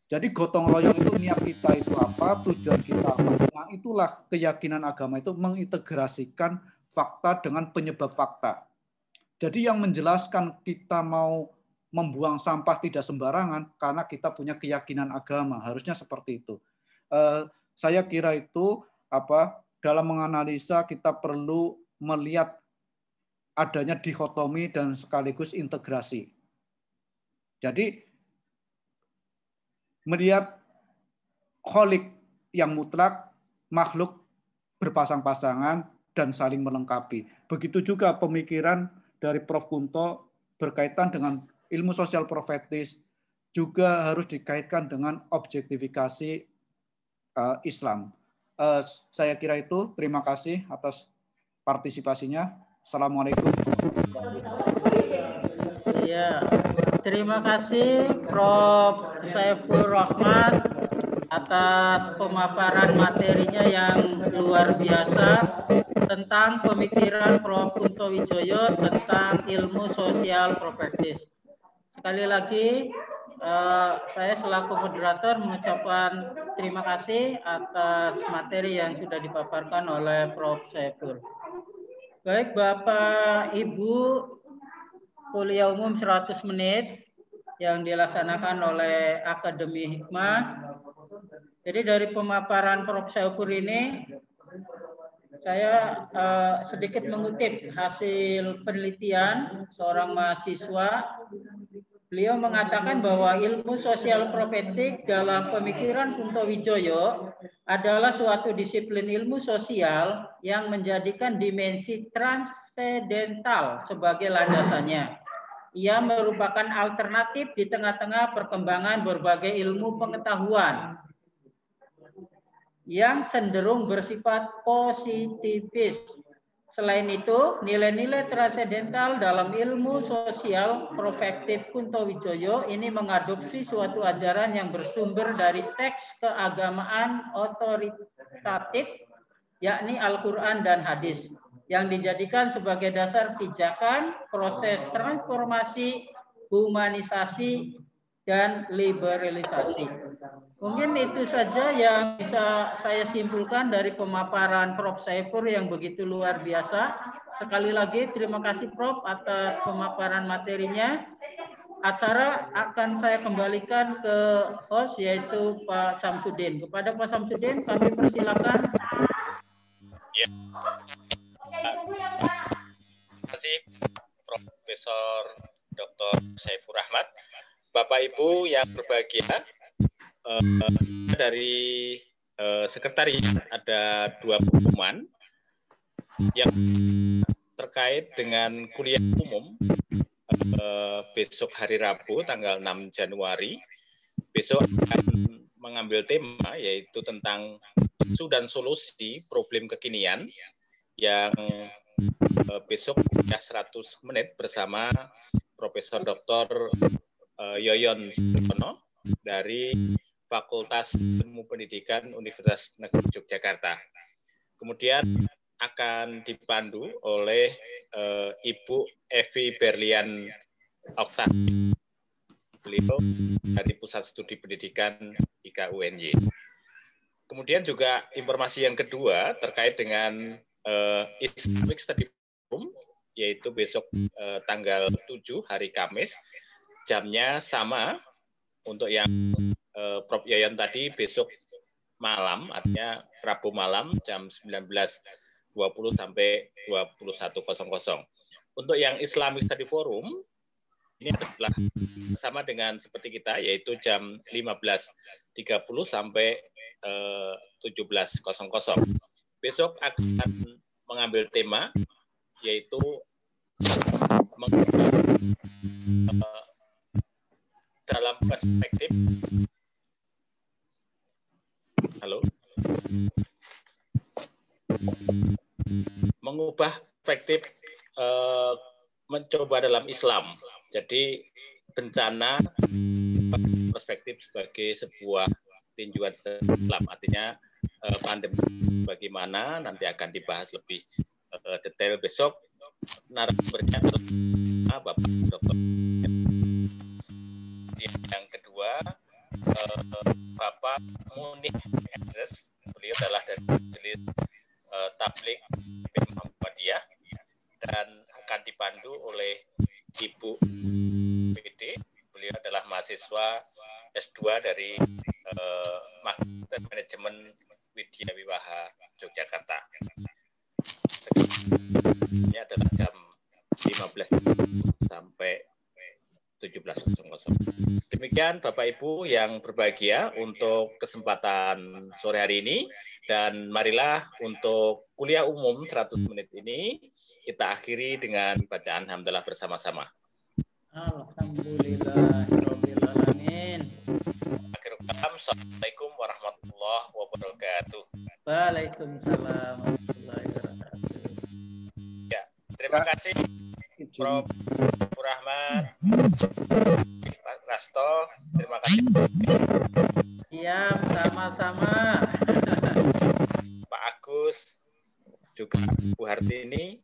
Jadi gotong royong itu niat kita itu apa, tujuan kita apa. Nah, itulah keyakinan agama itu mengintegrasikan fakta dengan penyebab fakta. Jadi yang menjelaskan kita mau membuang sampah tidak sembarangan karena kita punya keyakinan agama, harusnya seperti itu. Saya kira itu dalam menganalisa kita perlu melihat adanya dikotomi dan sekaligus integrasi. Jadi melihat kholik yang mutlak, makhluk berpasang-pasangan dan saling melengkapi. Begitu juga pemikiran dari Prof. Kunto berkaitan dengan ilmu sosial profetis juga harus dikaitkan dengan objektifikasi Islam. Saya kira itu. Terima kasih atas partisipasinya. Assalamualaikum.
Ya, terima kasih Prof. Saiful Rahman atas pemaparan materinya yang luar biasa tentang pemikiran Prof. Kunto Wijoyo tentang ilmu sosial profetis. Sekali lagi saya selaku moderator mengucapkan terima kasih atas materi yang sudah dipaparkan oleh Prof. Saiful. Baik Bapak Ibu, kuliah umum 100 menit yang dilaksanakan oleh Akademi Hikmah. Jadi dari pemaparan Prof. Saiful ini, saya sedikit mengutip hasil penelitian seorang mahasiswa. Beliau mengatakan bahwa ilmu sosial profetik dalam pemikiran Kunto Wijoyo adalah suatu disiplin ilmu sosial yang menjadikan dimensi transendental sebagai landasannya. Ia merupakan alternatif di tengah-tengah perkembangan berbagai ilmu pengetahuan yang cenderung bersifat positifis. Selain itu, nilai-nilai transendental dalam ilmu sosial profektif Kunto Wijoyo ini mengadopsi suatu ajaran yang bersumber dari teks keagamaan otoritatif, yakni Al-Quran dan hadis, yang dijadikan sebagai dasar pijakan proses transformasi, humanisasi, dan liberalisasi. Mungkin itu saja yang bisa saya simpulkan dari pemaparan Prof. Saiful yang begitu luar biasa. Sekali lagi terima kasih Prof. atas pemaparan materinya. Acara akan saya kembalikan ke host yaitu Pak Samsudin. Kepada Pak Samsudin kami persilakan.
Ya. Terima kasih Profesor Dr. Saiful Rahmat. Bapak Ibu yang berbahagia, dari sekretariat ada 2 pengumuman yang terkait dengan kuliah umum besok hari Rabu tanggal 6 Januari. Besok akan mengambil tema yaitu tentang isu dan solusi problem kekinian yang besok kuliah 100 menit bersama Profesor Dr. Yoyon Suryono dari Fakultas Ilmu Pendidikan Universitas Negeri Yogyakarta. Kemudian akan dipandu oleh Ibu Evi Berlian Octavi. Beliau dari Pusat Studi Pendidikan IKUNY. Kemudian juga informasi yang kedua terkait dengan Islamic Study Forum, yaitu besok tanggal 7 hari Kamis. Jamnya sama untuk yang Prof. Yoyon tadi besok malam, artinya Rabu malam jam 19.20 sampai 21.00. Untuk yang Islamic Study Forum, ini adalah sama dengan seperti kita, yaitu jam 15.30 sampai 17.00. Besok akan mengambil tema, yaitu dalam perspektif mengubah perspektif mencoba dalam Islam. Jadi bencana perspektif sebagai sebuah tinjuan Islam, artinya pandemi bagaimana nanti akan dibahas lebih detail besok. Narasumbernya adalah Bapak Dr. Yang kedua, Bapak Munif Edres, beliau adalah dari Majelis Tabligh Muhammadiyah dan akan dipandu oleh Ibu PD. Beliau adalah mahasiswa S2 dari Magister Manajemen Widya Wiwaha Yogyakarta. Ini adalah jam 15 sampai 17.00. Demikian Bapak Ibu yang berbahagia untuk kesempatan sore hari ini, dan marilah untuk kuliah umum 100 menit ini kita akhiri dengan bacaan hamdalah bersama-sama.
Alhamdulillahirabbil alamin.
Akhirul kalam, Assalamualaikum warahmatullahi wabarakatuh.
Waalaikumsalam warahmatullahi wabarakatuh.
Ya, terima kasih Prof. Rahmat, Pak Rasto, terima kasih.
Iya, sama-sama.
Pak Agus, juga Bu Hartini,